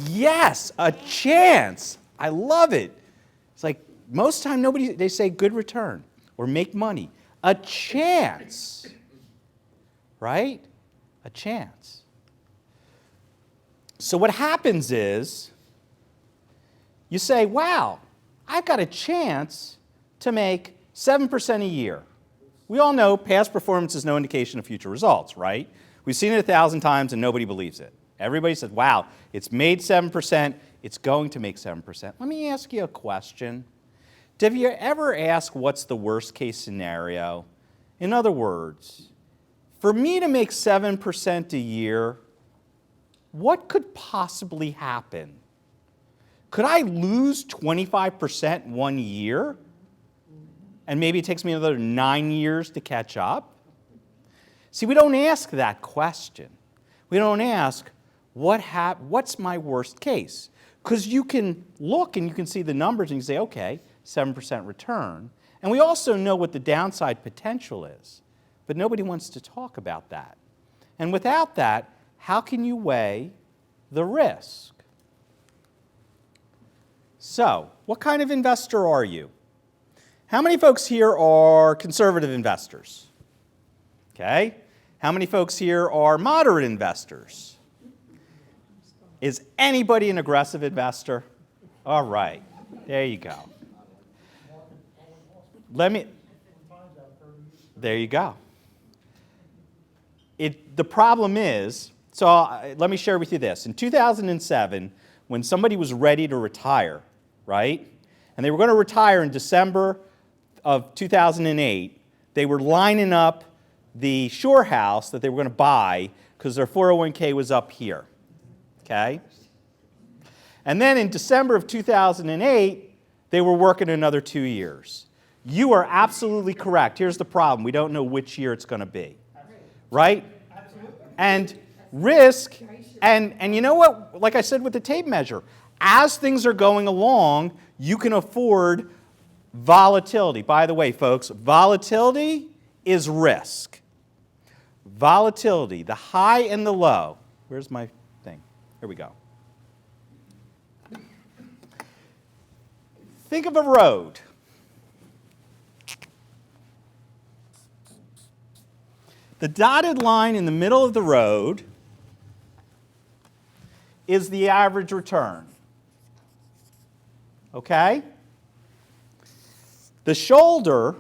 Yes, a chance. I love it. It's like most time they say good return or make money. A chance, right? A chance. So what happens is you say, wow, I've got a chance to make 7% a year. We all know past performance is no indication of future results, right? We've seen it 1,000 times and nobody believes it. Everybody says, wow, it's made 7%, it's going to make 7%. Let me ask you a question. Have you ever asked what's the worst case scenario? In other words, for me to make 7% a year, what could possibly happen? Could I lose 25% 1 year? And maybe it takes me another 9 years to catch up? See, we don't ask that question. We don't ask, what's my worst case? Because you can look and you can see the numbers and you say, okay, 7% return. And we also know what the downside potential is. But nobody wants to talk about that. And without that, how can you weigh the risk? So, what kind of investor are you? How many folks here are conservative investors? Okay. How many folks here are moderate investors? Is anybody an aggressive investor? All right. There you go. There you go. The problem is, let me share with you this. In 2007, when somebody was ready to retire, right, and they were going to retire in December of 2008, they were lining up the shore house that they were going to buy because their 401k was up here, okay? And then in December of 2008, they were working another 2 years. You are absolutely correct. Here's the problem. We don't know which year it's going to be, right? And risk And you know what? Like I said with the tape measure, as things are going along, you can afford volatility. By the way, folks, volatility is risk. Volatility, the high and the low. Where's my thing? Here we go. Think of a road. The dotted line in the middle of the road is the average return. Okay? The shoulder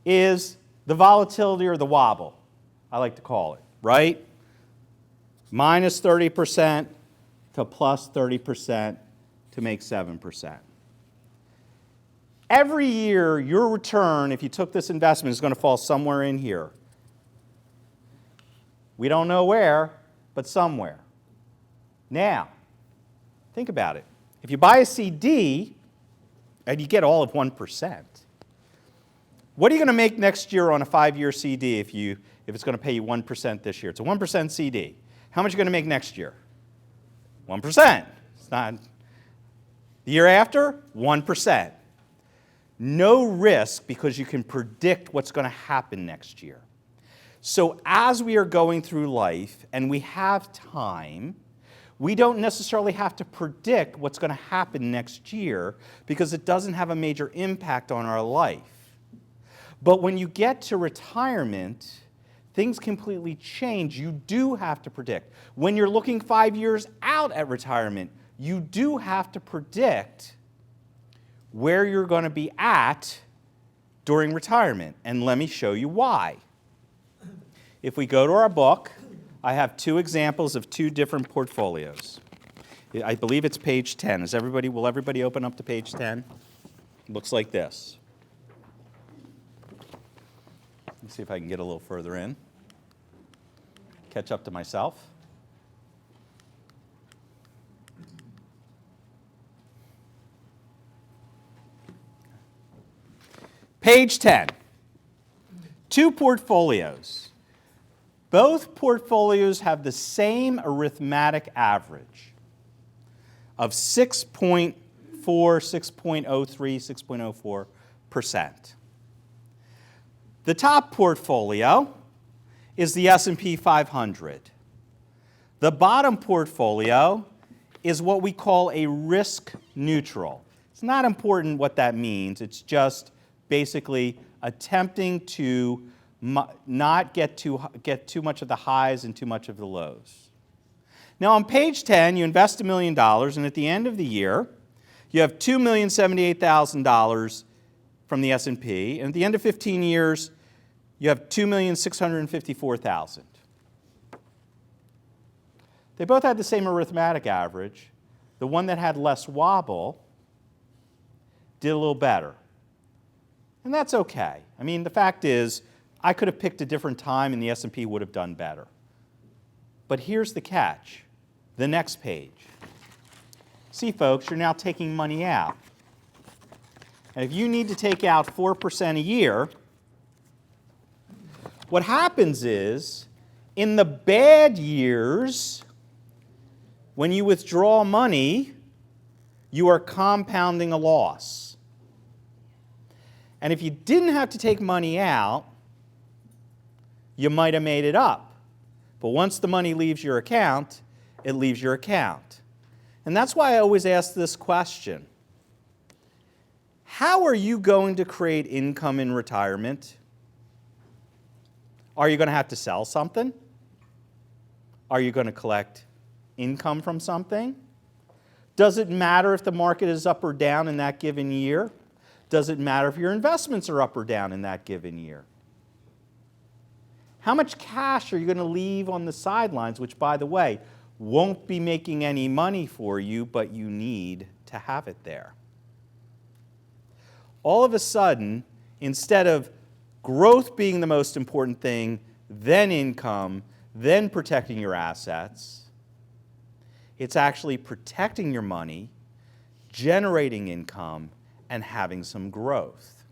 is the volatility or the wobble, I like to call it, right? Minus 30% to plus 30% to make 7%. Every year, your return, if you took this investment, is going to fall somewhere in here. We don't know where, but somewhere. Now, think about it. If you buy a CD and you get all of 1%, what are you going to make next year on a 5-year CD if it's going to pay you 1% this year? It's a 1% CD. How much are you going to make next year? 1%. It's not. The year after, 1%. No risk because you can predict what's going to happen next year. So as we are going through life and we have time, we don't necessarily have to predict what's going to happen next year because it doesn't have a major impact on our life. But when you get to retirement, things completely change. You do have to predict. When you're looking 5 years out at retirement, you do have to predict where you're going to be at during retirement. And let me show you why. If we go to our book, I have 2 examples of 2 different portfolios. I believe it's page 10. Will everybody open up to page 10? It looks like this. Let's see if I can get a little further in. Catch up to myself. Page 10. 2 portfolios. Both portfolios have the same arithmetic average of 6.4, 6.03, 6.04%. The top portfolio is the S&P 500. The bottom portfolio is what we call a risk neutral. It's not important what that means. It's just basically attempting to not get too much of the highs and too much of the lows. Now on page 10, you invest $1 million, and at the end of the year, you have $2,078,000 from the S&P, and at the end of 15 years, you have $2,654,000. They both had the same arithmetic average. The one that had less wobble did a little better. And that's okay. I mean, the fact is, I could have picked a different time and the S&P would have done better. But here's the catch. The next page. See, folks, you're now taking money out. And if you need to take out 4% a year, what happens is, in the bad years, when you withdraw money, you are compounding a loss. And if you didn't have to take money out, you might have made it up. But once the money leaves your account, it leaves your account. And that's why I always ask this question. How are you going to create income in retirement? Are you going to have to sell something? Are you going to collect income from something? Does it matter if the market is up or down in that given year? Does it matter if your investments are up or down in that given year? How much cash are you going to leave on the sidelines, which, by the way, won't be making any money for you, but you need to have it there? All of a sudden, instead of growth being the most important thing, then income, then protecting your assets, it's actually protecting your money, generating income, and having some growth.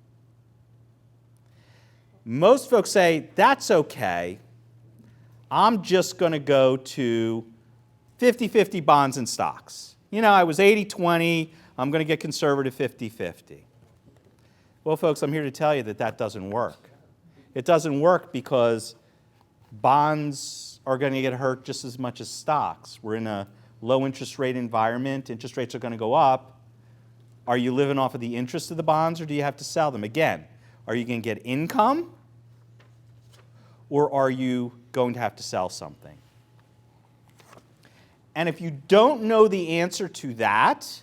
Most folks say, that's okay. I'm just going to go to 50-50 bonds and stocks. You know, I was 80-20, I'm going to get conservative 50-50. Well, folks, I'm here to tell you that that doesn't work. It doesn't work because bonds are going to get hurt just as much as stocks. We're in a low interest rate environment. Interest rates are going to go up. Are you living off of the interest of the bonds, or do you have to sell them? Again, are you going to get income, or are you going to have to sell something? And if you don't know the answer to that,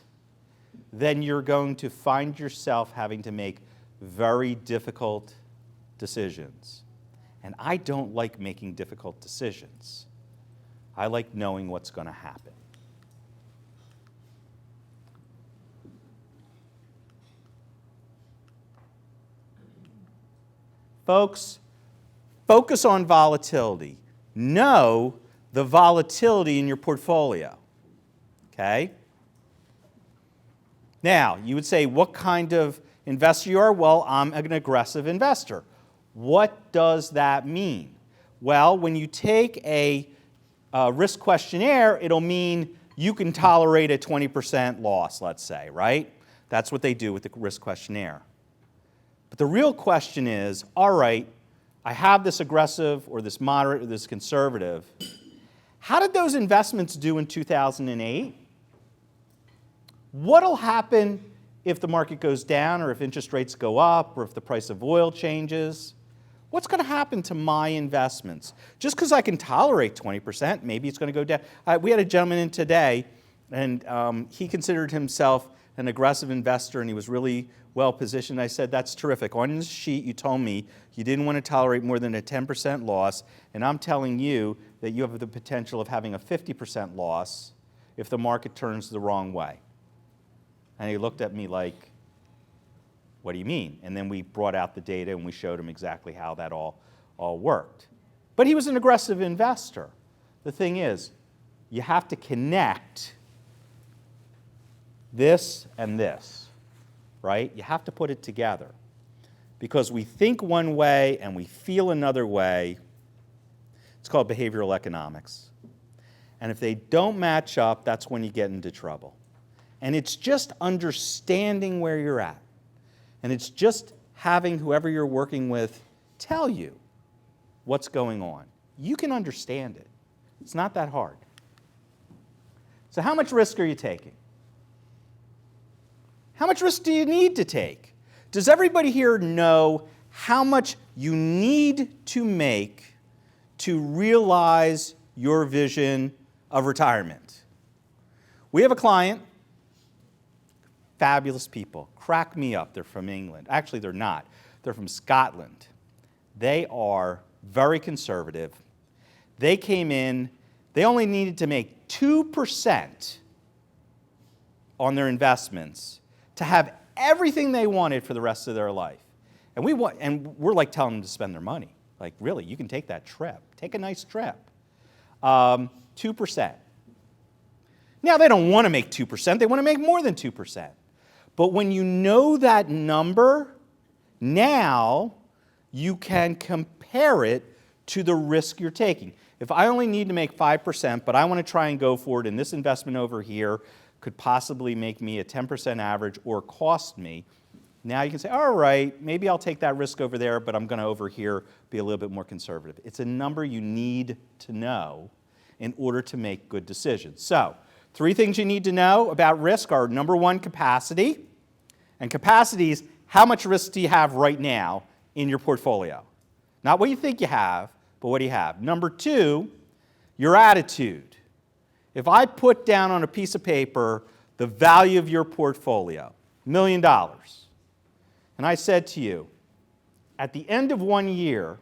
then you're going to find yourself having to make very difficult decisions. And I don't like making difficult decisions. I like knowing what's going to happen. Folks, focus on volatility. Know the volatility in your portfolio. Okay? Now, you would say, what kind of investor you are? Well, I'm an aggressive investor. What does that mean? Well, when you take a risk questionnaire, it'll mean you can tolerate a 20% loss, let's say, right? That's what they do with the risk questionnaire. But the real question is, all right, I have this aggressive or this moderate or this conservative. How did those investments do in 2008? What'll happen if the market goes down, or if interest rates go up, or if the price of oil changes? What's going to happen to my investments? Just because I can tolerate 20%, maybe it's going to go down. We had a gentleman in today, and he considered himself an aggressive investor, and he was really well positioned. I said, that's terrific. On this sheet, you told me you didn't want to tolerate more than a 10% loss, and I'm telling you that you have the potential of having a 50% loss if the market turns the wrong way. And he looked at me like, what do you mean? And then we brought out the data and we showed him exactly how that all worked. But he was an aggressive investor. The thing is, you have to connect this and this, right? You have to put it together. Because we think one way and we feel another way. It's called behavioral economics. And if they don't match up, that's when you get into trouble. And it's just understanding where you're at. And it's just having whoever you're working with tell you what's going on. You can understand it. It's not that hard. So how much risk are you taking? How much risk do you need to take? Does everybody here know how much you need to make to realize your vision of retirement? We have a client. Fabulous people. Crack me up. They're from England. Actually, they're not. They're from Scotland. They are very conservative. They came in, they only needed to make 2% on their investments to have everything they wanted for the rest of their life. And we're like telling them to spend their money. Like, really, you can take that trip. Take a nice trip. 2%. Now, they don't want to make 2%. They want to make more than 2%. But when you know that number, now you can compare it to the risk you're taking. If I only need to make 5%, but I want to try and go for it, and this investment over here could possibly make me a 10% average or cost me, now you can say, all right, maybe I'll take that risk over there, but I'm going to over here be a little bit more conservative. It's a number you need to know in order to make good decisions. So, 3 things you need to know about risk are, number 1, capacity. And capacity is how much risk do you have right now in your portfolio? Not what you think you have, but what do you have? Number 2, your attitude. If I put down on a piece of paper the value of your portfolio, $1 million, and I said to you, at the end of 1 year,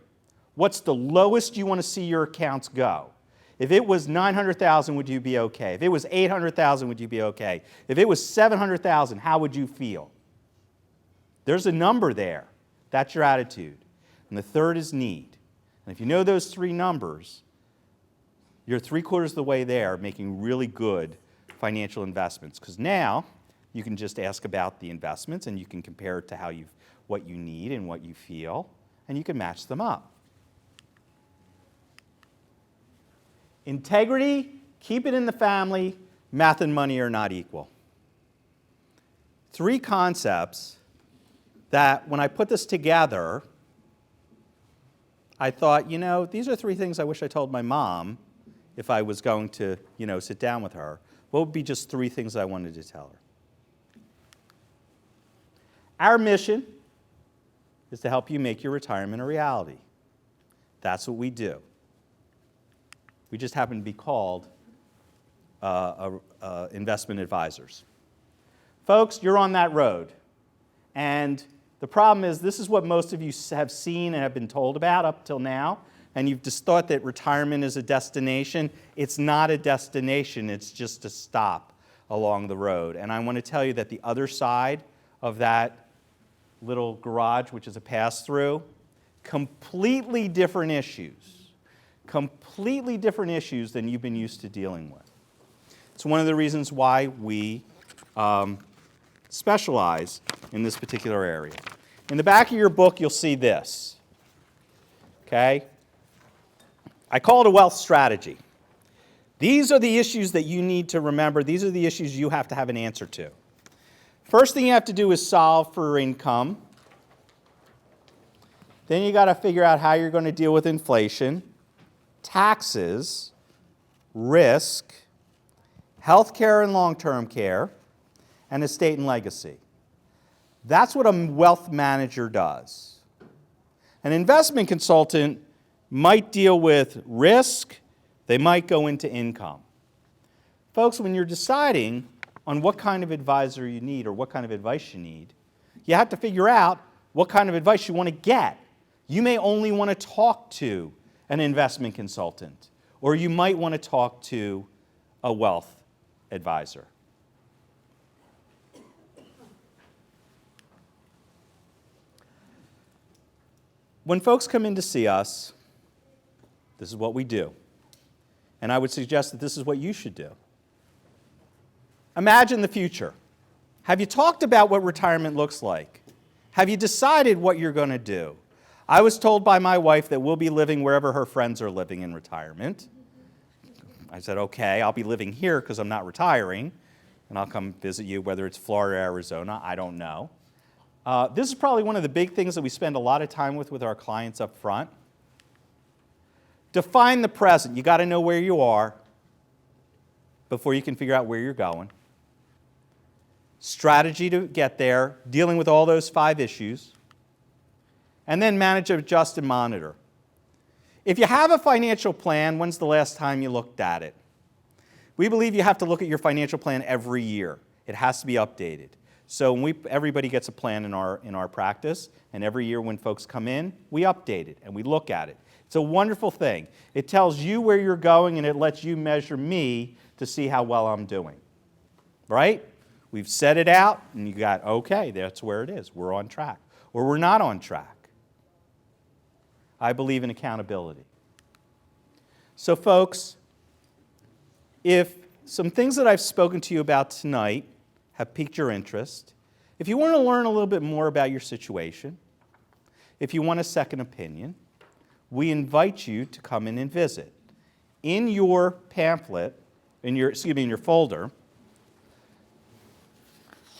what's the lowest you want to see your accounts go? If it was $900,000, would you be okay? If it was $800,000, would you be okay? If it was $700,000, how would you feel? There's a number there. That's your attitude. And the third is need. And if you know those 3 numbers, you're 3/4 of the way there making really good financial investments. Because now you can just ask about the investments and you can compare it to what you need and what you feel, and you can match them up. Integrity, keep it in the family, math and money are not equal. 3 concepts that when I put this together, I thought, these are 3 things I wish I told my mom if I was going to, sit down with her. What would be just 3 things I wanted to tell her? Our mission is to help you make your retirement a reality. That's what we do. We just happen to be called investment advisors. Folks, you're on that road. And the problem is this is what most of you have seen and have been told about up till now. And you've just thought that retirement is a destination. It's not a destination. It's just a stop along the road. And I want to tell you that the other side of that little garage, which is a pass-through, completely different issues. Completely different issues than you've been used to dealing with. It's one of the reasons why we specialize in this particular area. In the back of your book, you'll see this. Okay? I call it a wealth strategy. These are the issues that you need to remember. These are the issues you have to have an answer to. First thing you have to do is solve for income. Then you got to figure out how you're going to deal with inflation, taxes, risk, health care and long-term care, and estate and legacy. That's what a wealth manager does. An investment consultant might deal with risk. They might go into income. Folks, when you're deciding on what kind of advisor you need or what kind of advice you need, you have to figure out what kind of advice you want to get. You may only want to talk to an investment consultant, or you might want to talk to a wealth advisor. When folks come in to see us, this is what we do. And I would suggest that this is what you should do. Imagine the future. Have you talked about what retirement looks like? Have you decided what you're going to do? I was told by my wife that we'll be living wherever her friends are living in retirement. I said, okay, I'll be living here because I'm not retiring, and I'll come visit you, whether it's Florida or Arizona, I don't know. This is probably one of the big things that we spend a lot of time with our clients up front. Define the present. You got to know where you are before you can figure out where you're going. Strategy to get there, dealing with all those 5 issues. And then manage, adjust, and monitor. If you have a financial plan, when's the last time you looked at it? We believe you have to look at your financial plan every year. It has to be updated. So everybody gets a plan in our practice, and every year when folks come in, we update it and we look at it. It's a wonderful thing. It tells you where you're going, and it lets you measure me to see how well I'm doing. Right? We've set it out, and you got, okay, that's where it is. We're on track. Or we're not on track. I believe in accountability. So folks, if some things that I've spoken to you about tonight have piqued your interest, if you want to learn a little bit more about your situation, if you want a second opinion, we invite you to come in and visit. In your pamphlet, in your folder,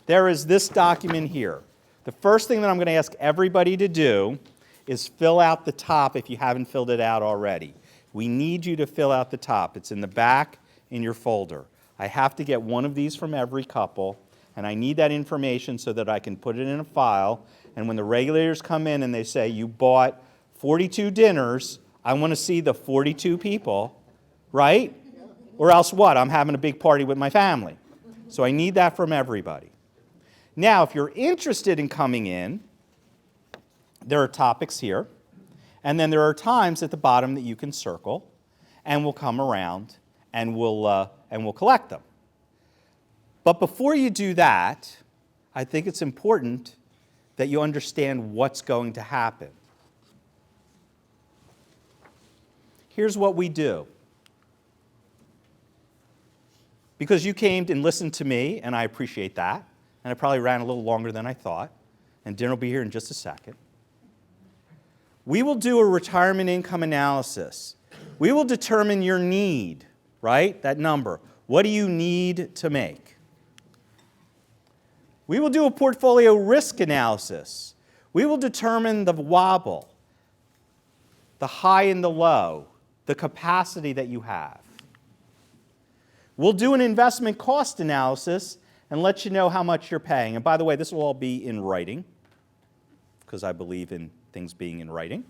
there is this document here. The first thing that I'm going to ask everybody to do is fill out the top if you haven't filled it out already. We need you to fill out the top. It's in the back in your folder. I have to get one of these from every couple, and I need that information so that I can put it in a file, and when the regulators come in and they say, you bought 42 dinners, I want to see the 42 people, right? Or else what? I'm having a big party with my family. So I need that from everybody. Now, if you're interested in coming in, there are topics here, and then there are times at the bottom that you can circle, and we'll come around and we'll collect them. But before you do that, I think it's important that you understand what's going to happen. Here's what we do. Because you came and listened to me, and I appreciate that, and I probably ran a little longer than I thought, and dinner will be here in just a second. We will do a retirement income analysis We will determine your need, right? That number. What do you need to make? We will do a portfolio risk analysis. We will determine the wobble, the high and the low, the capacity that you have. We'll do an investment cost analysis and let you know how much you're paying. And by the way, this will all be in writing, because I believe in things being in writing.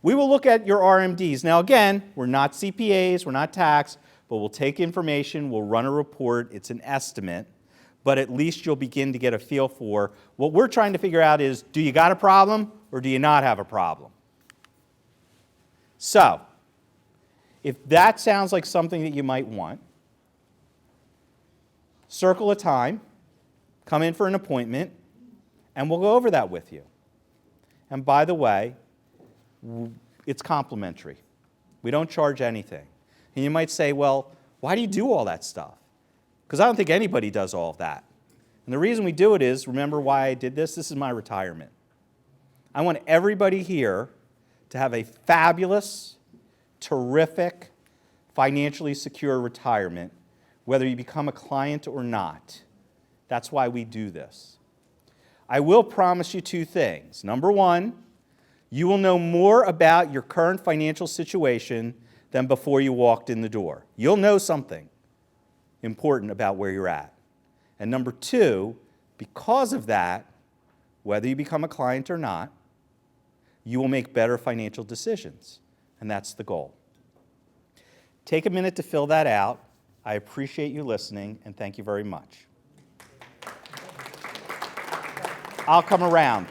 We will look at your RMDs. Now again, we're not CPAs, we're not tax, but we'll take information, we'll run a report, it's an estimate, but at least you'll begin to get a feel for what we're trying to figure out is, do you got a problem or do you not have a problem? So, if that sounds like something that you might want, circle a time, come in for an appointment, and we'll go over that with you. And by the way, it's complimentary. We don't charge anything. And you might say, well, why do you do all that stuff? Because I don't think anybody does all of that. And the reason we do it is, remember why I did this? This is my retirement. I want everybody here to have a fabulous, terrific, financially secure retirement, whether you become a client or not. That's why we do this. I will promise you two things. Number one, you will know more about your current financial situation than before you walked in the door. You'll know something important about where you're at. And number two, because of that, whether you become a client or not, you will make better financial decisions. And that's the goal. Take a minute to fill that out. I appreciate you listening, and thank you very much. I'll come around.